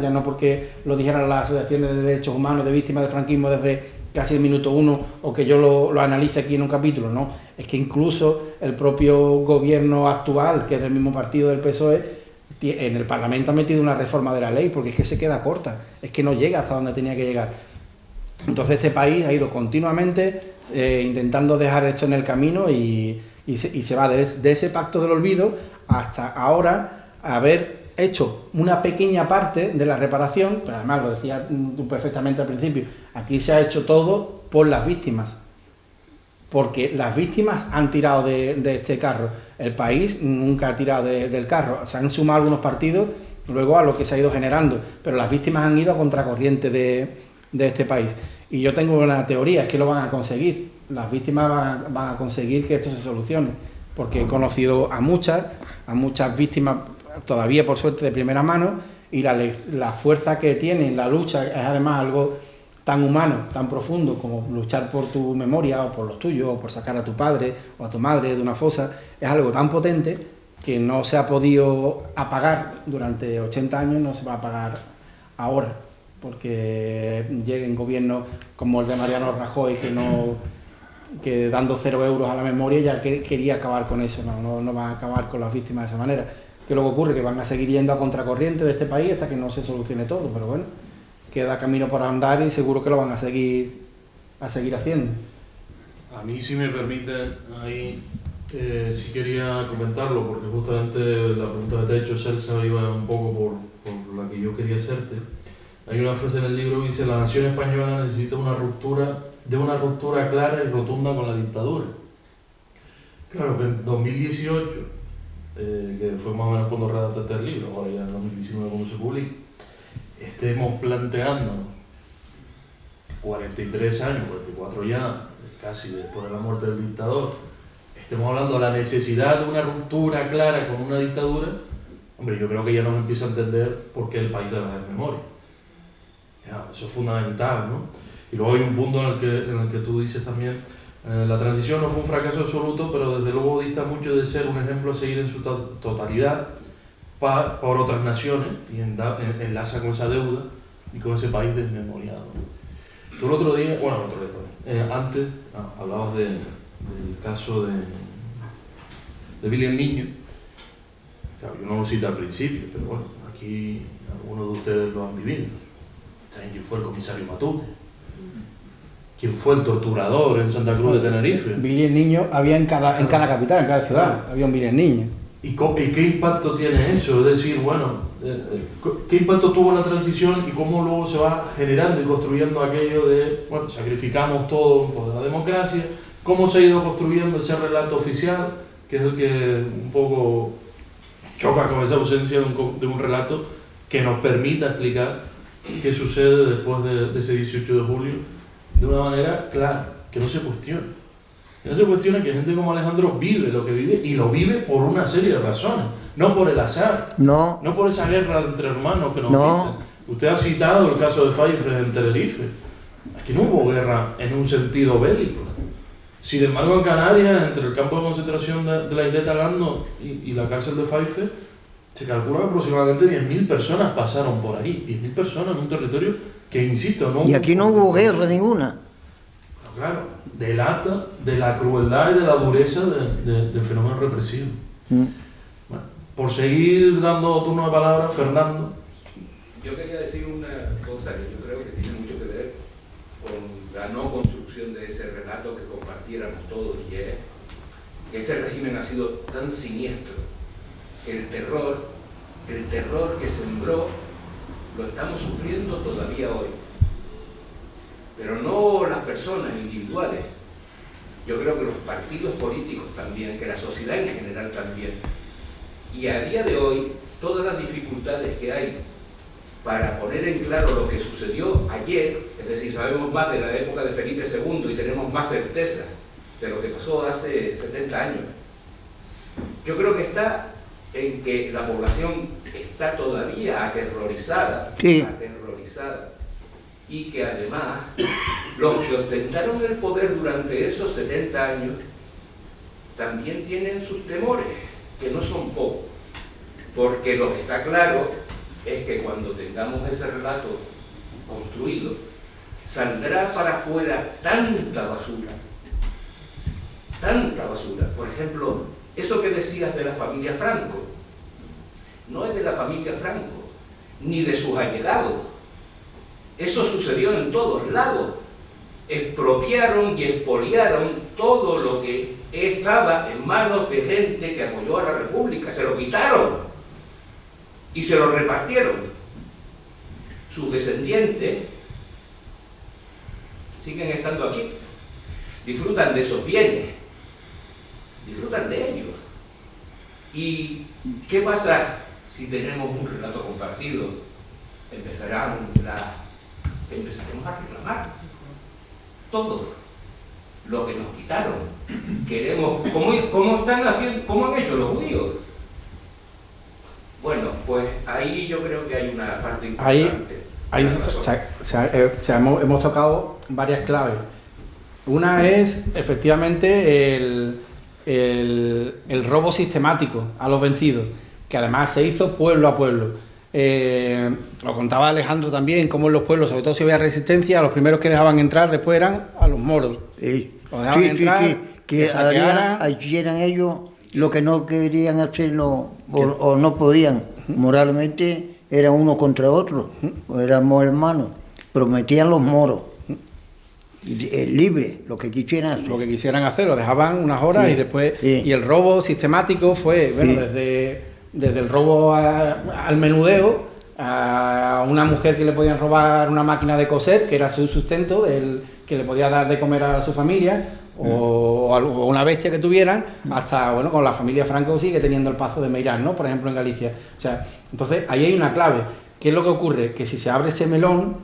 ya no porque lo dijeran las asociaciones de derechos humanos de víctimas del franquismo desde casi el minuto 1 o que yo lo analice aquí en un capítulo, no, es que incluso el propio gobierno actual, que es del mismo partido del PSOE, en el Parlamento ha metido una reforma de la ley porque es que se queda corta, es que no llega hasta donde tenía que llegar. Entonces este país ha ido continuamente intentando dejar esto en el camino y se va de ese pacto del olvido hasta ahora haber hecho una pequeña parte de la reparación, pero además lo decía tú perfectamente al principio, aquí se ha hecho todo por las víctimas, porque las víctimas han tirado de este carro, el país nunca ha tirado del carro, se han sumado algunos partidos luego a lo que se ha ido generando, pero las víctimas han ido a contracorriente de este país. Y yo tengo una teoría, es que lo van a conseguir, las víctimas van a conseguir que esto se solucione, porque he conocido a muchas víctimas todavía por suerte de primera mano, y la fuerza que tiene en la lucha es además algo tan humano, tan profundo como luchar por tu memoria o por los tuyos, o por sacar a tu padre o a tu madre de una fosa, es algo tan potente que no se ha podido apagar durante 80 años, no se va a apagar ahora, porque lleguen gobiernos como el de Mariano Rajoy que dando 0 euros a la memoria ya quería acabar con eso, no van a acabar con las víctimas de esa manera. ¿Qué es lo que ocurre? Que van a seguir yendo a contracorriente de este país hasta que no se solucione todo, pero bueno, queda camino por andar y seguro que lo van a seguir haciendo. A mí, si me permiten, ahí sí quería comentarlo, porque justamente la pregunta que te he hecho, Celsa, iba un poco por la que yo quería hacerte. Hay una frase en el libro que dice: la nación española necesita una ruptura clara y rotunda con la dictadura. Claro que en 2018, que fue más o menos cuando redactaste el libro, ahora ya en 2019 cuando se publica, estemos planteando 43 años, 44 ya, casi después de la muerte del dictador, estemos hablando de la necesidad de una ruptura clara con una dictadura, hombre, yo creo que ya nos empieza a entender por qué el país de la desmemoria. Eso es fundamental, ¿no? Y luego hay un punto en el que tú dices también, la transición no fue un fracaso absoluto, pero desde luego dista mucho de ser un ejemplo a seguir en su totalidad por otras naciones, y enlaza con esa deuda y con ese país desmemoriado. Tú el otro día, antes hablabas del caso de Billy el Niño. Claro, yo no lo cité al principio, pero bueno, aquí algunos de ustedes lo han vivido. ¿Saben quién fue el comisario Matute? ¿Quién fue el torturador en Santa Cruz de Tenerife? Billy el Niño había en cada capital, en cada ciudad, había un Billy el Niño. ¿Y qué impacto tiene eso? Es decir, bueno, ¿qué impacto tuvo la transición y cómo luego se va generando y construyendo aquello de, bueno, sacrificamos todo por la democracia? ¿Cómo se ha ido construyendo ese relato oficial, que es el que un poco choca con esa ausencia de un relato que nos permita explicar qué sucede después de ese 18 de julio de una manera clara, que no se cuestione? Que no se cuestione que gente como Alejandro vive lo que vive y lo vive por una serie de razones, no por el azar, no por esa guerra entre hermanos que nos dicen. Usted ha citado el caso de Faifes en Tenerife. Aquí no hubo guerra en un sentido bélico. Sin embargo, en Canarias, entre el campo de concentración de la isleta Gando y la cárcel de Faifes, se calcula que aproximadamente 10.000 personas pasaron por ahí. 10.000 personas en un territorio que, insisto, no... Y aquí no hubo guerra ninguna. Claro, delata de la crueldad y de la dureza del fenómeno represivo. Bueno, por seguir dando turno de palabra, Fernando. Yo quería decir una cosa que yo creo que tiene mucho que ver con la no construcción de ese relato que compartiéramos todos, y es que este régimen ha sido tan siniestro que el terror que sembró lo estamos sufriendo todavía hoy. Pero no las personas individuales. Yo creo que los partidos políticos también, que la sociedad en general también. Y a día de hoy, todas las dificultades que hay para poner en claro lo que sucedió ayer, es decir, sabemos más de la época de Felipe II y tenemos más certeza de lo que pasó hace 70 años. Yo creo que está en que la población está todavía aterrorizada, y que además los que ostentaron el poder durante esos 70 años también tienen sus temores, que no son pocos, porque lo que está claro es que cuando tengamos ese relato construido, saldrá para afuera tanta basura. Por ejemplo, eso que decías de la familia Franco, no es de la familia Franco, ni de sus allegados. Eso sucedió en todos lados. Expropiaron y expoliaron todo lo que estaba en manos de gente que apoyó a la República. Se lo quitaron y se lo repartieron. Sus descendientes siguen estando aquí. Disfrutan de esos bienes. Disfrutan de ellos. ¿Y qué pasa si tenemos un relato compartido? Empezaremos a reclamar todo lo que nos quitaron. Queremos, ¿cómo están haciendo, cómo han hecho los judíos? Bueno, pues ahí yo creo que hay una parte importante. Hemos tocado varias claves. Una es efectivamente el robo sistemático a los vencidos, que además se hizo pueblo a pueblo. Lo contaba Alejandro también, cómo en los pueblos, sobre todo si había resistencia, los primeros que dejaban entrar después eran a los moros. Sí, los dejaban entrar, que hicieran ellos lo que no querían hacerlo o no podían. Moralmente era uno contra otro, éramos hermanos, prometían los moros. Libre, lo que quisieran hacer. Lo que quisieran hacer, lo dejaban unas horas y después... Y el robo sistemático fue, bueno, desde el robo al menudeo, a una mujer que le podían robar una máquina de coser, que era su sustento, que le podía dar de comer a su familia, o una bestia que tuvieran, hasta, bueno, con la familia Franco sigue teniendo el Pazo de Meirán, ¿no? Por ejemplo, en Galicia. O sea, entonces, ahí hay una clave. ¿Qué es lo que ocurre? Que si se abre ese melón,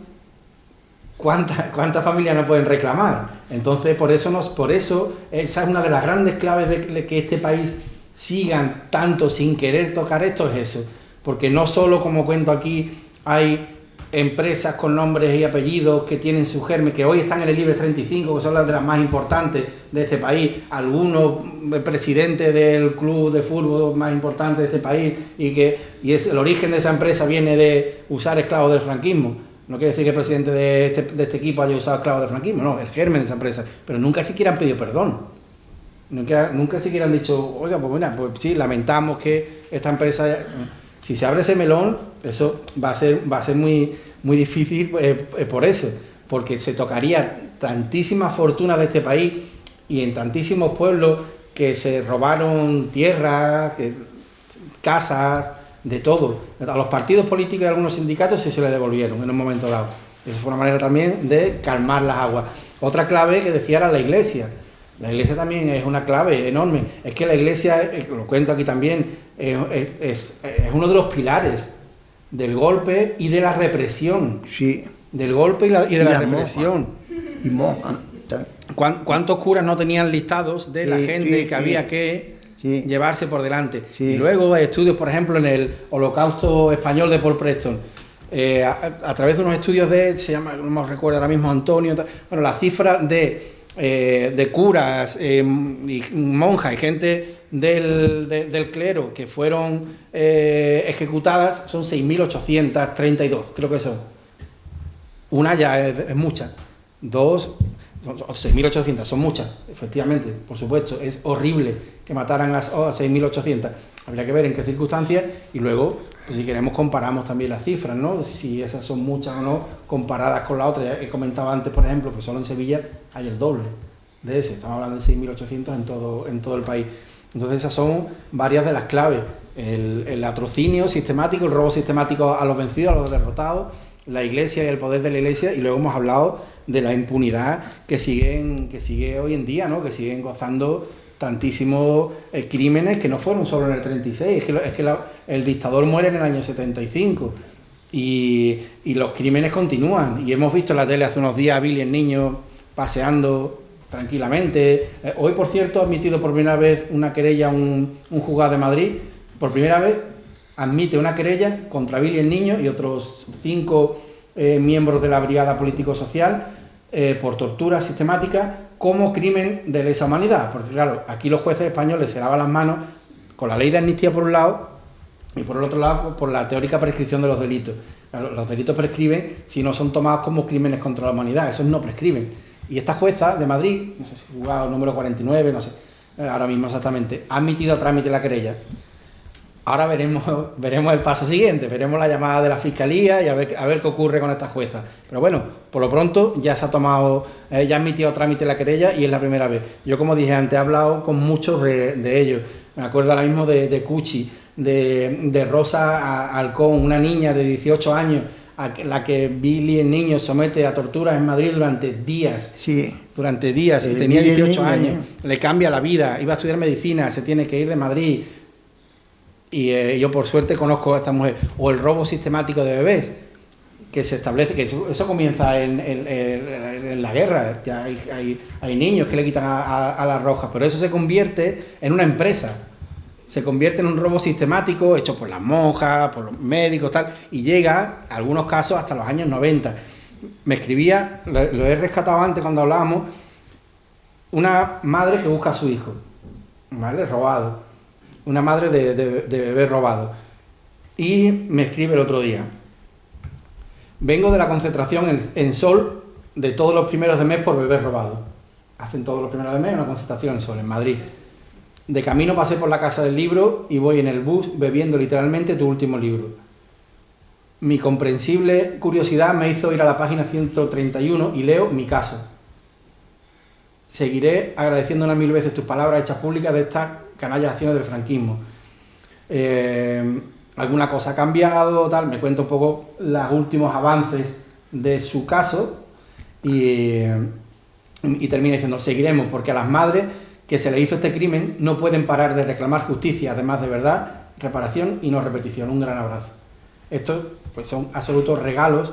¿cuántas familias no pueden reclamar? Entonces, por eso esa es una de las grandes claves de que este país sigan tanto sin querer tocar esto, es eso. Porque no solo, como cuento aquí, hay empresas con nombres y apellidos que tienen su germen, que hoy están en el IBEX 35, que son las de las más importantes de este país, algunos presidentes del club de fútbol más importante de este país, y es el origen de esa empresa viene de usar esclavos del franquismo. No quiere decir que el presidente de este equipo haya usado esclavos del franquismo, no, el germen de esa empresa, pero nunca siquiera han pedido perdón. Nunca siquiera han dicho, oiga, pues mira, pues sí, lamentamos que esta empresa... Si se abre ese melón, eso va a ser muy, muy difícil por eso, porque se tocaría tantísimas fortunas de este país y en tantísimos pueblos que se robaron tierras, que casas, de todo. A los partidos políticos y a algunos sindicatos sí se les devolvieron en un momento dado. Eso fue una manera también de calmar las aguas. Otra clave que decía era la Iglesia. La Iglesia también es una clave enorme. Es que la Iglesia, lo cuento aquí también, es uno de los pilares del golpe y de la represión. Sí. Del golpe y de la represión. Y monjas. ¿Cuántos curas no tenían listados de la Sí, gente sí, que sí. había que llevarse por delante? Sí. Y luego estudios, por ejemplo, en el Holocausto Español de Paul Preston. A través de unos estudios se llama, no me recuerdo ahora mismo, Antonio, bueno, la cifra de curas y monjas y gente del clero que fueron ejecutadas son 6.832, creo que son. Una ya es mucha, dos, 6.800, son muchas, efectivamente, por supuesto, es horrible que mataran a 6.800. Habría que ver en qué circunstancias y luego, pues, si queremos, comparamos también las cifras, ¿no? Si esas son muchas o no, comparadas con la otra. Ya he comentado antes, por ejemplo, que solo en Sevilla hay el doble de eso. Estamos hablando de 6.800 en todo el país. Entonces esas son varias de las claves. El latrocinio sistemático, el robo sistemático a los vencidos, a los derrotados, la Iglesia y el poder de la Iglesia, y luego hemos hablado de la impunidad que sigue hoy en día, ¿no? Que siguen gozando tantísimos crímenes que no fueron solo en el 36, es que el dictador muere en el año 75 y los crímenes continúan. Y hemos visto en la tele hace unos días a Billy el niño paseando tranquilamente. Hoy, por cierto, ha admitido por primera vez una querella un juzgado de Madrid. Por primera vez admite una querella contra Billy el niño y otros 5 miembros de la Brigada Político-Social por tortura sistemática como crimen de lesa humanidad. Porque claro, aquí los jueces españoles se lavan las manos con la ley de amnistía por un lado y por el otro lado por la teórica prescripción de los delitos. Claro, los delitos prescriben si no son tomados como crímenes contra la humanidad, esos no prescriben. Y esta jueza de Madrid, no sé si juzgado número 49, no sé, ahora mismo exactamente, ha admitido a trámite la querella. Ahora veremos el paso siguiente, veremos la llamada de la Fiscalía y a ver qué ocurre con esta jueza. Pero bueno, por lo pronto ya se ha tomado, ya ha admitido a trámite la querella y es la primera vez. Yo, como dije antes, he hablado con muchos de ellos. Me acuerdo ahora mismo de Cuchi, de Rosa Alcón, una niña de 18 años, a la que Billy el niño somete a torturas en Madrid durante días. Sí. Durante días, y tenía 18 años, le cambia la vida, iba a estudiar medicina, se tiene que ir de Madrid. Y yo por suerte conozco a esta mujer. O el robo sistemático de bebés, que se establece, que eso comienza en la guerra. Ya hay niños que le quitan a las rojas, pero eso se convierte en una empresa. Se convierte en un robo sistemático hecho por las monjas, por los médicos, tal, y llega, en algunos casos, hasta los años 90. Me escribía, lo he rescatado antes cuando hablábamos, una madre que busca a su hijo, ¿vale? Robado. Una madre de bebé robado. Y me escribe el otro día: vengo de la concentración en Sol de todos los primeros de mes por bebés robados. Hacen todos los primeros de mes una concentración en Sol, en Madrid. De camino pasé por la Casa del Libro y voy en el bus bebiendo literalmente tu último libro. Mi comprensible curiosidad me hizo ir a la página 131 y leo mi caso. Seguiré agradeciéndolas 1000 veces tus palabras hechas públicas de estas canallas acciones del franquismo. Alguna cosa ha cambiado, tal, me cuenta un poco los últimos avances de su caso y termina diciendo: seguiremos, porque a las madres que se les hizo este crimen no pueden parar de reclamar justicia, además de verdad, reparación y no repetición. Un gran abrazo. Estos pues son absolutos regalos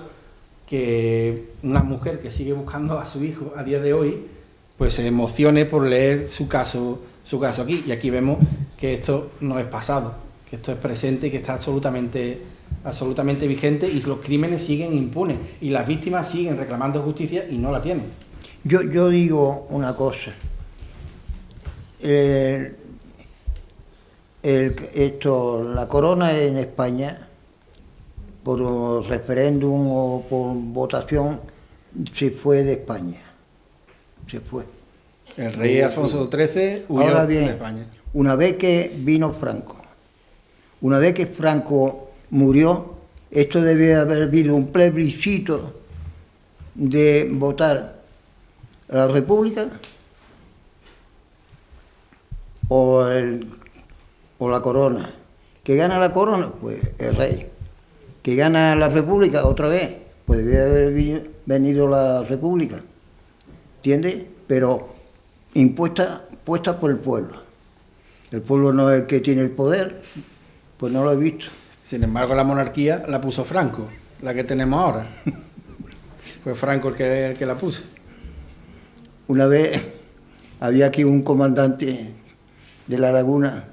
que una mujer que sigue buscando a su hijo a día de hoy pues se emocione por leer su caso aquí. Y aquí vemos que esto no es pasado, que esto es presente y que está absolutamente vigente, y los crímenes siguen impunes y las víctimas siguen reclamando justicia y no la tienen. Yo digo una cosa. La corona en España, por referéndum o por votación, se fue de España. Se fue. El rey Alfonso XIII huyó Ahora bien, de España. Una vez que vino Franco, una vez que Franco murió, esto debe haber habido un plebiscito de votar a la República o la corona, Que gana la corona, pues el rey. Que gana la república otra vez, pues debe haber venido la república. ¿Entiendes? Pero puesta por el pueblo. El pueblo no es el que tiene el poder, pues no lo he visto. Sin embargo, la monarquía la puso Franco, la que tenemos ahora. Fue Franco el que la puso. Una vez había aquí un comandante de La Laguna,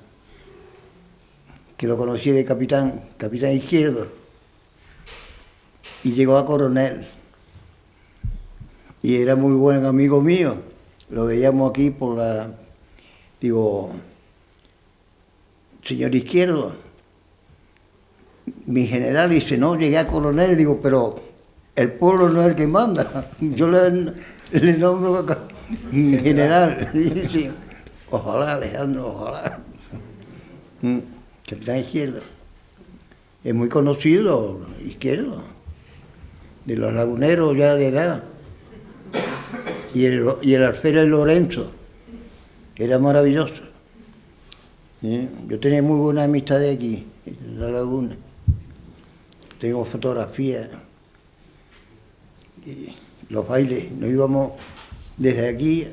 que lo conocí de capitán Izquierdo, y llegó a coronel. Y era muy buen amigo mío. Lo veíamos aquí por la... Digo, señor Izquierdo, mi general dice, no, llegué a coronel, digo, pero el pueblo no es el que manda. Yo le nombro general. Y dice, ojalá, Alejandro, ojalá. Capitán Izquierdo. Es muy conocido, Izquierdo, de los laguneros ya de edad. Y el alférez Lorenzo, era maravilloso. Yo tenía muy buena amistad de aquí, en La Laguna. Tengo fotografías. Y los bailes, nos íbamos desde aquí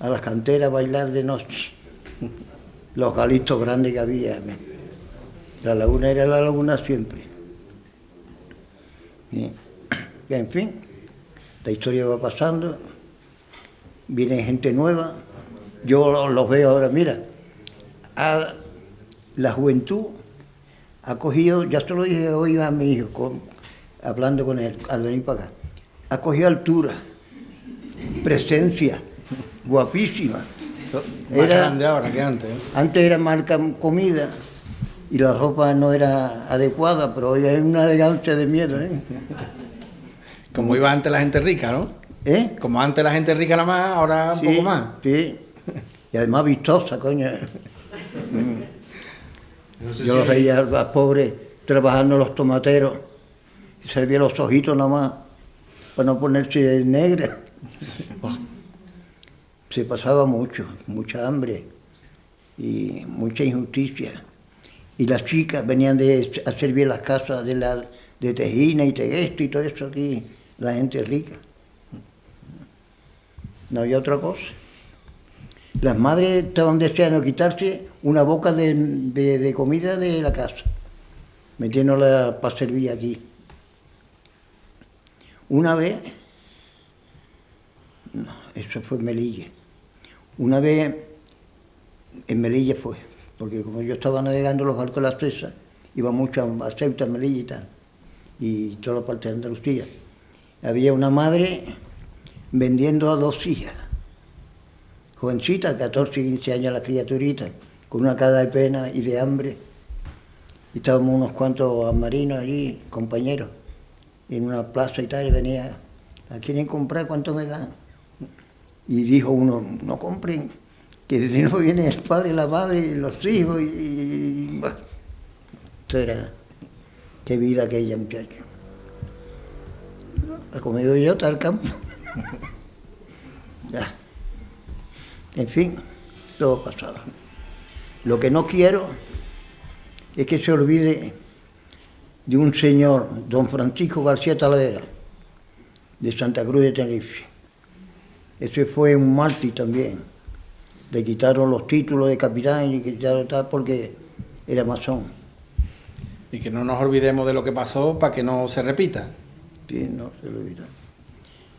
a las canteras a bailar de noche. Los galitos grandes que había. La Laguna era La Laguna siempre. Y, en fin, la historia va pasando, viene gente nueva. Yo los veo ahora, mira, la juventud ha cogido, ya se lo dije hoy a mi hijo, hablando con él, al venir para acá, ha cogido altura, presencia, guapísima. Más grande ahora que antes. Antes era marca comida y la ropa no era adecuada, pero hoy hay una elegancia de miedo, ¿eh? Como iba antes la gente rica, ¿no? Como antes la gente rica nada más, ahora un poco más. Sí, y además vistosa, coño. Yo los veía a los pobres trabajando los tomateros y se veía los ojitos nada más para no ponerse negra. Se pasaba mucho, mucha hambre y mucha injusticia. Y las chicas venían a servir las casas de Tejina y Teguesto y todo eso aquí, la gente rica. No había otra cosa. Las madres estaban deseando quitarse una boca de comida de la casa, metiéndola para servir aquí. Una vez, no, eso fue en Melilla. Una vez en Melilla fue, porque como yo estaba navegando los barcos de la Cesa, iba mucho a Ceuta, Melilla y tal, y toda la parte de Andalucía. Había una madre vendiendo a 2 hijas, jovencitas, 14, 15 años la criaturita, con una cara de pena y de hambre. Y estábamos unos cuantos marinos allí, compañeros, en una plaza y tal, y venía, ¿a quieren comprar? ¿Cuánto me dan? Y dijo uno, no compren, que si no viene el padre, la madre, y los hijos, y bueno, esto era, qué vida aquella, muchacho. Ha comido yo hasta el campo. Ya. En fin, todo pasaba. Lo que no quiero es que se olvide de un señor, don Francisco García Talavera, de Santa Cruz de Tenerife. Ese fue un mártir también. Le quitaron los títulos de capitán y le quitaron tal porque era masón. Y que no nos olvidemos de lo que pasó para que no se repita. Sí, no se lo olvida.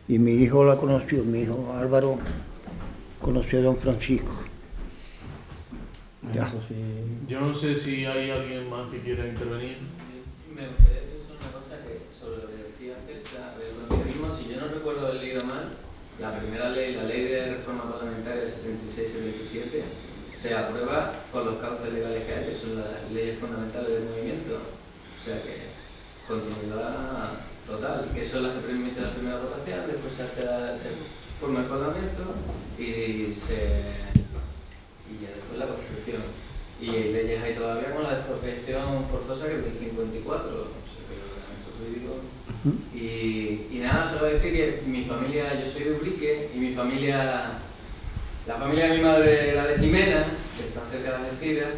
Y mi hijo la conoció, mi hijo Álvaro conoció a don Francisco. Ya. Yo no sé si hay alguien más que quiera intervenir. Me gustaría decir una cosa que sobre lo que decía César del materialismo. Si yo no recuerdo haber leído mal, la primera ley, la ley de reforma parlamentaria de 76-77, se aprueba con los cauces legales que hay, que son las leyes fundamentales del movimiento. O sea que continuidad total, que son las que permiten la primera votación, después se forma el Parlamento y ya después la Constitución. Y hay leyes ahí todavía con la expropiación forzosa, que es del 54, o sea, que el ordenamiento jurídico. Y nada, solo decir que mi familia, yo soy de Ubrique, y mi familia, la familia de mi madre era de Jimena, que está cerca de Algeciras,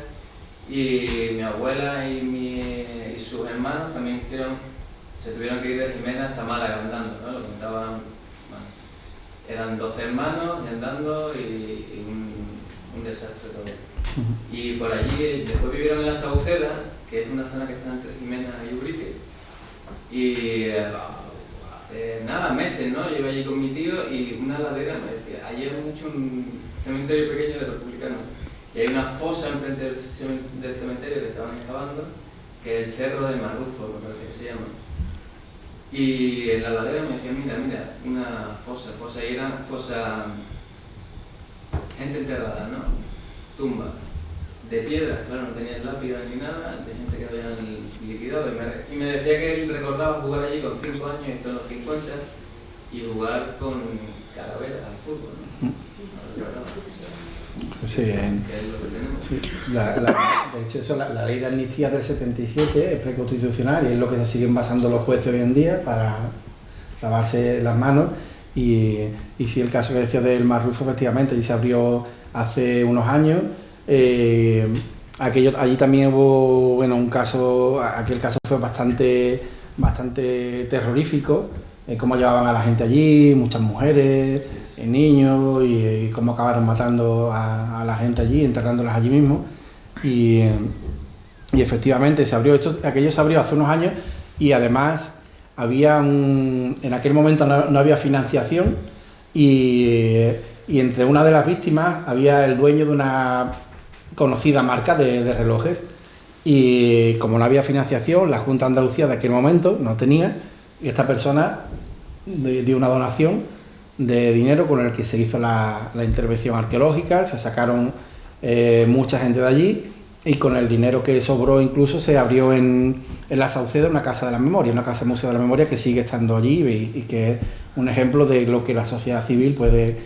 Y mi abuela y sus hermanos también se tuvieron que ir de Jimena hasta Málaga andando, ¿no? Lo contaban, bueno, eran 12 hermanos y andando y un desastre todo. Y por allí después vivieron en la Sauceda, que es una zona que está entre Jimena y Ubrique. Y hace nada, meses, ¿no? Yo iba allí con mi tío y una ladera me decía, ayer hemos hecho un cementerio pequeño de republicanos. Y hay una fosa enfrente del cementerio que estaban excavando, que es el Cerro de Marrufo, me parece que se llama. Y en la ladera me decían, mira, una fosa, y era fosa, gente enterrada, ¿no? Tumba, de piedras, claro, no tenían lápidas ni nada, de gente que habían liquidado. Y me decía que él recordaba jugar allí con 5 años, esto en los 50, y jugar con carabelas al fútbol, ¿no? Sí, de hecho eso, la ley de amnistía del 77 es preconstitucional y es lo que se siguen basando los jueces hoy en día para lavarse las manos. Y sí, el caso que decía del Marrufo, efectivamente, allí se abrió hace unos años. Allí también hubo, bueno, un caso, aquel caso fue bastante terrorífico, cómo llevaban a la gente allí, muchas mujeres, niños, y cómo acabaron matando a la gente allí, enterrándolas allí mismo. Y efectivamente se abrió, aquello se abrió hace unos años, y además en aquel momento no había financiación, y entre una de las víctimas había el dueño de una conocida marca de relojes, y como no había financiación, la Junta de Andalucía de aquel momento no tenía, y esta persona dio una donación de dinero con el que se hizo la intervención arqueológica, se sacaron mucha gente de allí, y con el dinero que sobró incluso se abrió en la Sauceda una casa de la memoria, una casa museo de la memoria que sigue estando allí y que es un ejemplo de lo que la sociedad civil puede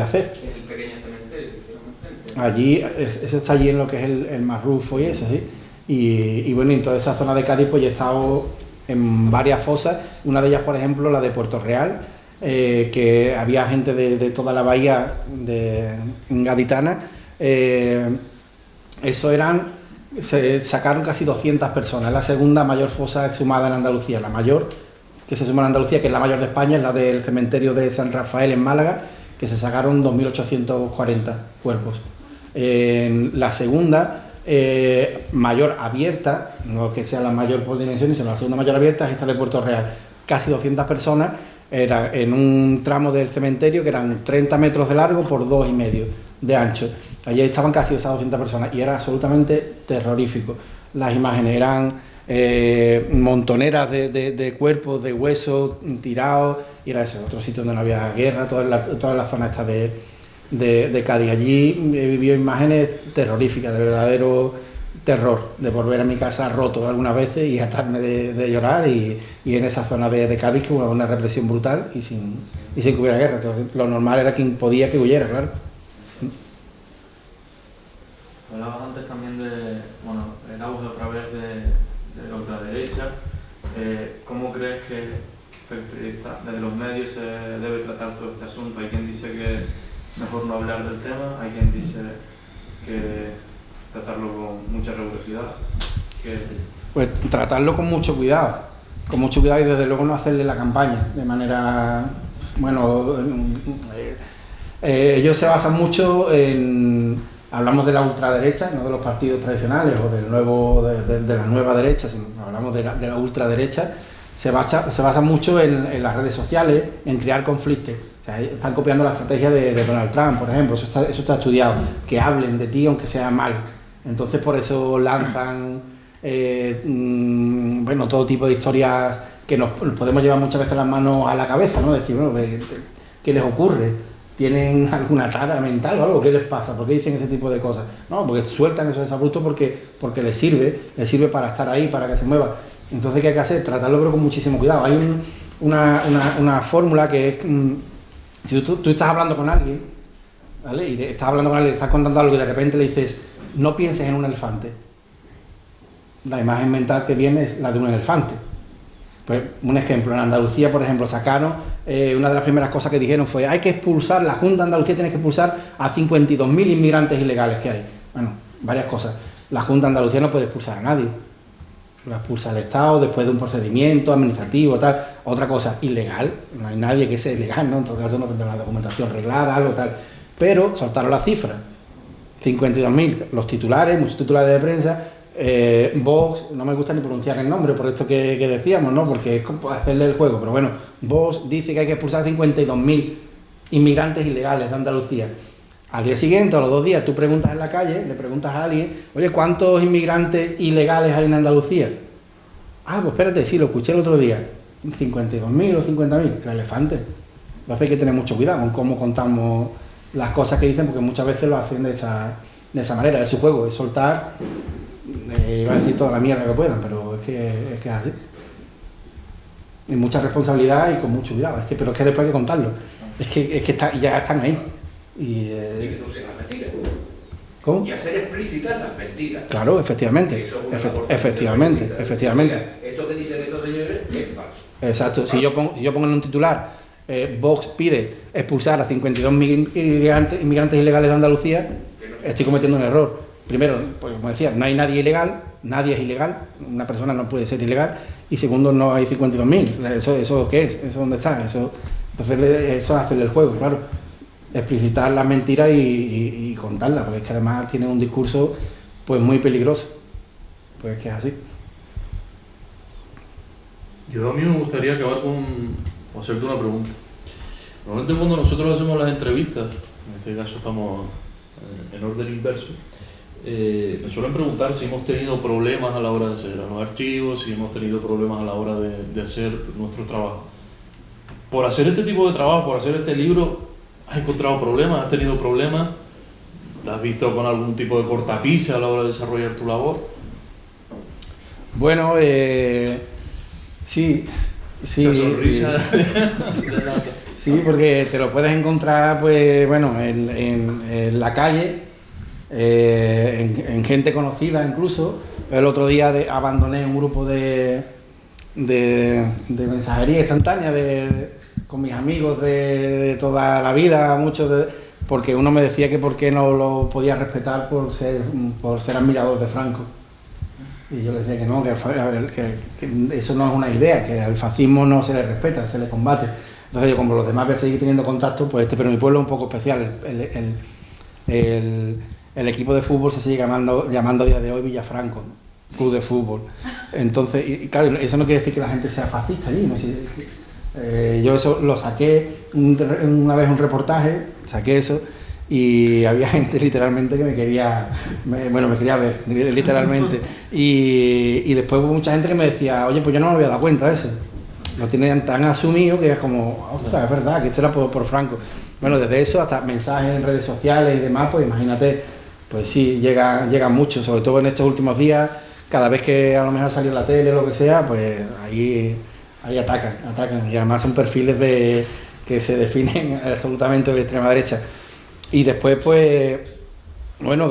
hacer. Es el pequeño cementerio que hicieron enfrente. Allí, eso está allí en lo que es el Marrufo y eso, ¿sí? Y bueno, en toda esa zona de Cádiz pues he estado en varias fosas, una de ellas, por ejemplo, la de Puerto Real, que había gente de toda la bahía gaditana. Se sacaron casi 200 personas, la segunda mayor fosa exhumada en Andalucía, la mayor que se suma en Andalucía, que es la mayor de España, es la del cementerio de San Rafael en Málaga, que se sacaron 2.840 cuerpos. La segunda mayor abierta, no que sea la mayor por dimensiones, sino la segunda mayor abierta es esta de Puerto Real, casi 200 personas, era en un tramo del cementerio que eran 30 metros de largo por 2,5 de ancho. Allí estaban casi esas 200 personas y era absolutamente terrorífico. Las imágenes eran montoneras de cuerpos, de huesos tirados, y era ese otro sitio donde no había guerra, toda la zona esta de Cádiz. Allí he vivido imágenes terroríficas, de verdadero terror, de volver a mi casa roto algunas veces y hartarme de llorar, y en esa zona de Cádiz que hubo una represión brutal y sin que hubiera guerra. Entonces, lo normal era quien podía que huyera, claro. Hablabas antes también el auge otra vez de la ultraderecha. ¿Cómo crees que desde los medios se debe tratar todo este asunto? Hay quien dice que mejor no hablar del tema, hay quien dice que tratarlo con mucha rigurosidad. Pues tratarlo con mucho cuidado y desde luego no hacerle la campaña de manera... Bueno, ellos se basan mucho en... Hablamos de la ultraderecha, no de los partidos tradicionales o de la nueva derecha, sino hablamos de la ultraderecha. Se basa mucho en las redes sociales, en crear conflictos. O sea, están copiando la estrategia de Donald Trump, por ejemplo, eso está estudiado, que hablen de ti aunque sea mal. Entonces por eso lanzan todo tipo de historias que nos podemos llevar muchas veces las manos a la cabeza, ¿no? Decir, bueno, ¿qué les ocurre? ¿Tienen alguna tara mental o algo? ¿Qué les pasa? ¿Por qué dicen ese tipo de cosas? No, porque sueltan esos abruptos porque les sirve para estar ahí, para que se mueva. Entonces, ¿qué hay que hacer? Tratarlo pero con muchísimo cuidado. Hay una fórmula que es... Si tú estás hablando con alguien, ¿vale? Y estás hablando con alguien, estás contando algo y de repente le dices, no pienses en un elefante. La imagen mental que viene es la de un elefante. Pues un ejemplo, en Andalucía, por ejemplo, sacaron, una de las primeras cosas que dijeron fue, hay que expulsar, la Junta de Andalucía tiene que expulsar a 52.000 inmigrantes ilegales que hay. Bueno, varias cosas. La Junta de Andalucía no puede expulsar a nadie. La expulsa el Estado después de un procedimiento administrativo, tal. Otra cosa, ilegal. No hay nadie que sea ilegal, ¿no? En todo caso no tendrá la documentación arreglada, algo tal. Pero soltaron la cifra. 52.000 los titulares, muchos titulares de prensa. Vox, no me gusta ni pronunciar el nombre por esto que decíamos, ¿no? Porque es como hacerle el juego. Pero bueno, Vox dice que hay que expulsar 52.000 inmigrantes ilegales de Andalucía. Al día siguiente, a los 2 días, tú preguntas en la calle, le preguntas a alguien, oye, ¿cuántos inmigrantes ilegales hay en Andalucía? Ah, pues espérate, sí, lo escuché el otro día. 52.000 o 50.000, el elefante. Entonces hay que tener mucho cuidado con cómo contamos las cosas que dicen, porque muchas veces lo hacen de esa manera. Es su juego, es soltar, iba a decir toda la mierda que puedan, pero es que es así. Y mucha responsabilidad y con mucho cuidado, pero es que después hay que contarlo. Es que ya están ahí. Y que no sean las mentiras. ¿Cómo? Y hacer explícitas las mentiras. Claro, efectivamente. Efectivamente. Esto que dicen estos señores es falso. Exacto. Si yo pongo en un titular, Vox pide expulsar a 52.000 inmigrantes ilegales de Andalucía, estoy cometiendo un error. Primero, pues como decía, no hay nadie ilegal, nadie es ilegal, una persona no puede ser ilegal, y segundo, no hay 52.000. ¿Eso qué es? ¿Eso dónde está? Entonces eso es hacerle el juego, claro. Explicitar las mentiras y contarlas, porque es que además tiene un discurso pues muy peligroso, pues es que es así. Yo a mí me gustaría acabar con hacerte una pregunta. Normalmente cuando nosotros hacemos las entrevistas, en este caso estamos en orden inverso, me suelen preguntar si hemos tenido problemas a la hora de hacer los archivos, si hemos tenido problemas a la hora de hacer nuestro trabajo. Por hacer este tipo de trabajo, por hacer este libro, ¿has encontrado problemas? ¿Has tenido problemas? ¿Te has visto con algún tipo de cortapice a la hora de desarrollar tu labor? Bueno, sí. Esa sonrisa. Sí, porque te lo puedes encontrar, pues, bueno, en la calle, en gente conocida incluso. El otro día abandoné un grupo de mensajería instantánea con mis amigos de toda la vida, porque uno me decía que por qué no lo podía respetar por ser admirador de Franco. Y yo le decía que no, que eso no es una idea, que al fascismo no se le respeta, se le combate. Entonces yo, como los demás voy a seguir teniendo contacto, pues pero mi pueblo es un poco especial. El equipo de fútbol se sigue llamando a día de hoy Villafranco, club de fútbol. Entonces, y claro, eso no quiere decir que la gente sea fascista allí, ¿no? Yo eso lo saqué una vez un reportaje, saqué eso y había gente literalmente que me quería ver, literalmente. Y después hubo mucha gente que me decía, oye, pues yo no me había dado cuenta de eso. Lo tienen tan asumido que es como, ostras, es verdad, que esto era por Franco. Bueno, desde eso hasta mensajes en redes sociales y demás, pues imagínate, pues sí, llegan mucho, sobre todo en estos últimos días, cada vez que a lo mejor salió en la tele o lo que sea, pues ahí atacan, y además son perfiles que se definen absolutamente de extrema derecha. Y después, pues, bueno,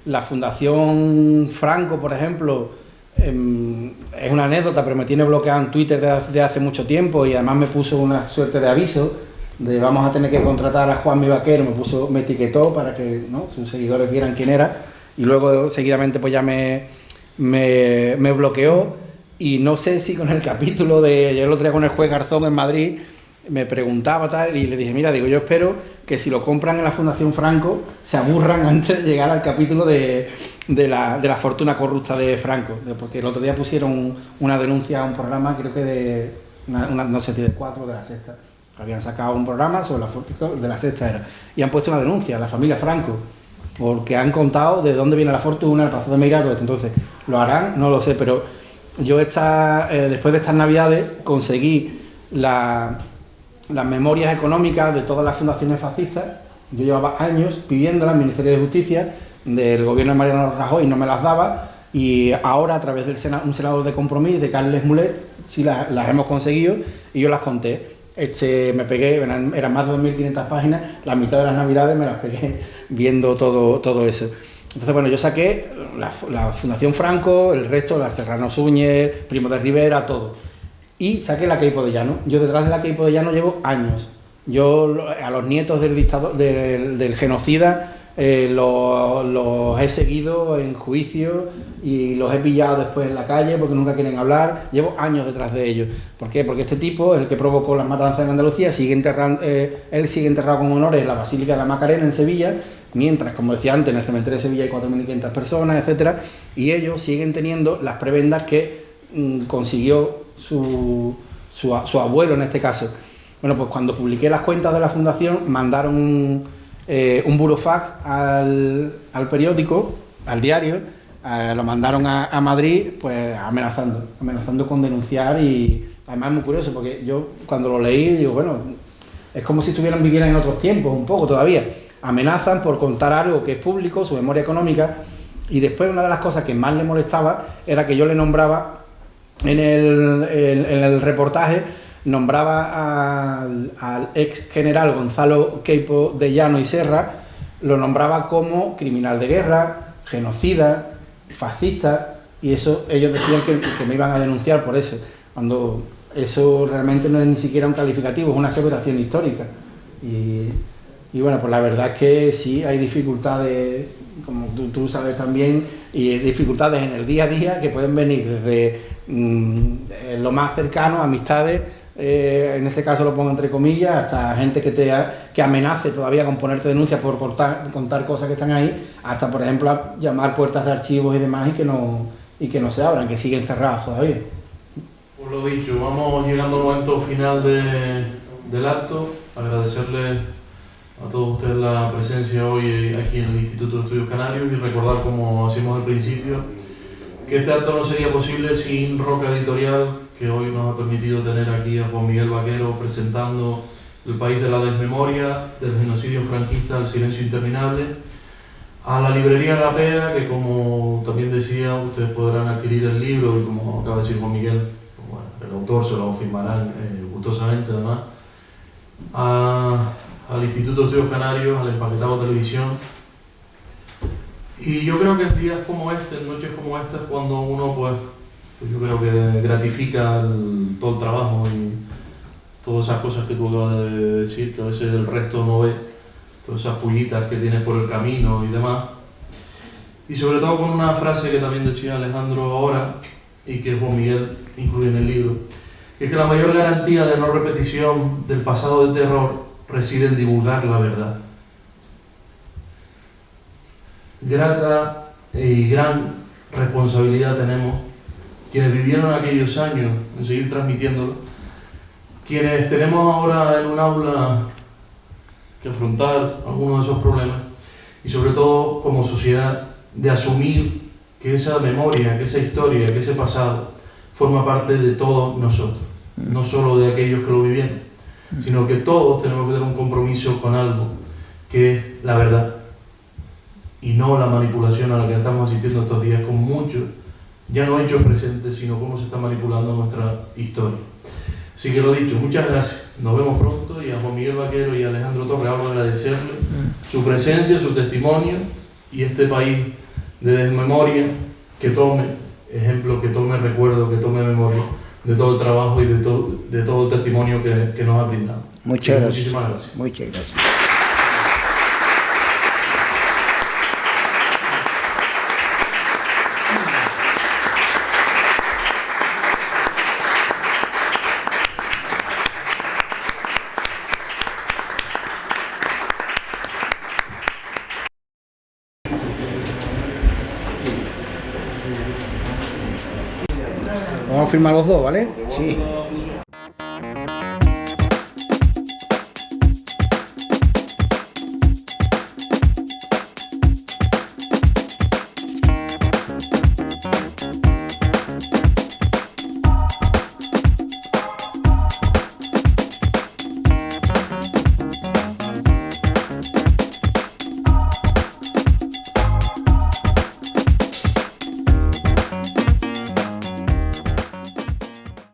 la Fundación Franco, por ejemplo, es una anécdota, pero me tiene bloqueado en Twitter desde hace mucho tiempo y además me puso una suerte de aviso de vamos a tener que contratar a Juanmi Vaquero, me etiquetó para que, ¿no?, sus seguidores vieran quién era, y luego seguidamente pues ya me bloqueó. Y no sé si con el capítulo yo el otro día con el juez Garzón en Madrid me preguntaba tal y le dije, mira, digo, yo espero que si lo compran en la Fundación Franco se aburran antes de llegar al capítulo de la fortuna corrupta de Franco, porque el otro día pusieron una denuncia a un programa, creo que no sé si de 4 de la Sexta, habían sacado un programa sobre la fortuna de la Sexta era, y han puesto una denuncia a la familia Franco porque han contado de dónde viene la fortuna, el Pazo de Meirás, entonces lo harán, no lo sé, pero yo después de estas Navidades conseguí las memorias económicas de todas las fundaciones fascistas. Yo llevaba años pidiéndolas al Ministerio de Justicia del gobierno de Mariano Rajoy y no me las daba, y ahora a través del un senador de Compromís, de Carles Mulet, sí las hemos conseguido y yo las conté. Me pegué, eran más de 2.500 páginas, la mitad de las Navidades me las pegué viendo todo eso. Entonces, bueno, yo saqué la Fundación Franco, el resto, la Serrano Súñez, Primo de Rivera, todo. Y saqué la Queipo de Llano. Yo detrás de la Queipo de Llano llevo años. Yo a los nietos del dictador, del genocida, los he seguido en juicio y los he pillado después en la calle porque nunca quieren hablar. Llevo años detrás de ellos. ¿Por qué? Porque este tipo es el que provocó las matanzas en Andalucía, él sigue enterrado con honores en la Basílica de la Macarena en Sevilla, mientras, como decía antes, en el cementerio de Sevilla hay 4.500 personas, etcétera, y ellos siguen teniendo las prebendas que consiguió su abuelo en este caso. Bueno, pues cuando publiqué las cuentas de la fundación, mandaron un burofax al periódico, al diario, lo mandaron a Madrid, pues amenazando con denunciar, y además es muy curioso porque yo cuando lo leí digo, bueno, es como si vivieran en otros tiempos, un poco todavía. Amenazan por contar algo que es público, su memoria económica, y después una de las cosas que más le molestaba era que yo le nombraba en el reportaje, nombraba al ex general Gonzalo Queipo de Llano y Serra, lo nombraba como criminal de guerra, genocida, fascista, y eso ellos decían que me iban a denunciar por eso, cuando eso realmente no es ni siquiera un calificativo, es una aseveración histórica. Y bueno, pues la verdad es que sí, hay dificultades, como tú sabes también, y dificultades en el día a día que pueden venir desde lo más cercano, amistades, en este caso lo pongo entre comillas, hasta gente que amenace todavía con ponerte denuncias por contar cosas que están ahí, hasta por ejemplo llamar puertas de archivos y demás y que no se abran, que siguen cerradas todavía. Por lo dicho, vamos llegando al momento final del acto. Agradecerles a todos ustedes la presencia hoy aquí en el Instituto de Estudios Canarios y recordar, como hacíamos al principio, que este acto no sería posible sin Roca Editorial, que hoy nos ha permitido tener aquí a Juan Miguel Vaquero presentando El país de la desmemoria, del genocidio franquista al silencio interminable, a la librería Gapea, que como también decía, ustedes podrán adquirir el libro, y como acaba de decir Juan Miguel, bueno, el autor se lo firmarán gustosamente además, al Instituto de Estudios Canarios, al Empaquetado Televisión. Y yo creo que en días como este, en noches como estas, cuando uno pues yo creo que gratifica todo el trabajo y todas esas cosas que tú acabas de decir, que a veces el resto no ve, todas esas pullitas que tienes por el camino y demás. Y sobre todo con una frase que también decía Alejandro ahora y que Juan Miguel incluye en el libro, que es que la mayor garantía de no repetición del pasado de terror reside en divulgar la verdad. Grata y gran responsabilidad tenemos quienes vivieron aquellos años en seguir transmitiéndolo, quienes tenemos ahora en un aula que afrontar algunos de esos problemas y sobre todo como sociedad de asumir que esa memoria, que esa historia, que ese pasado forma parte de todos nosotros, no solo de aquellos que lo vivieron, sino que todos tenemos que tener un compromiso con algo que es la verdad y no la manipulación a la que estamos asistiendo estos días con muchos, ya no hechos presentes, sino cómo se está manipulando nuestra historia. Así que lo dicho, muchas gracias, nos vemos pronto, y a Juan Miguel Vaquero y a Alejandro Torres vamos a agradecerle su presencia, su testimonio, y este país de desmemoria que tome ejemplo, que tome recuerdo, que tome memoria de todo el trabajo y de todo el testimonio que nos ha brindado. Muchas gracias. Muchísimas gracias. Muchas gracias. Vamos a firmar los dos, ¿vale? Sí.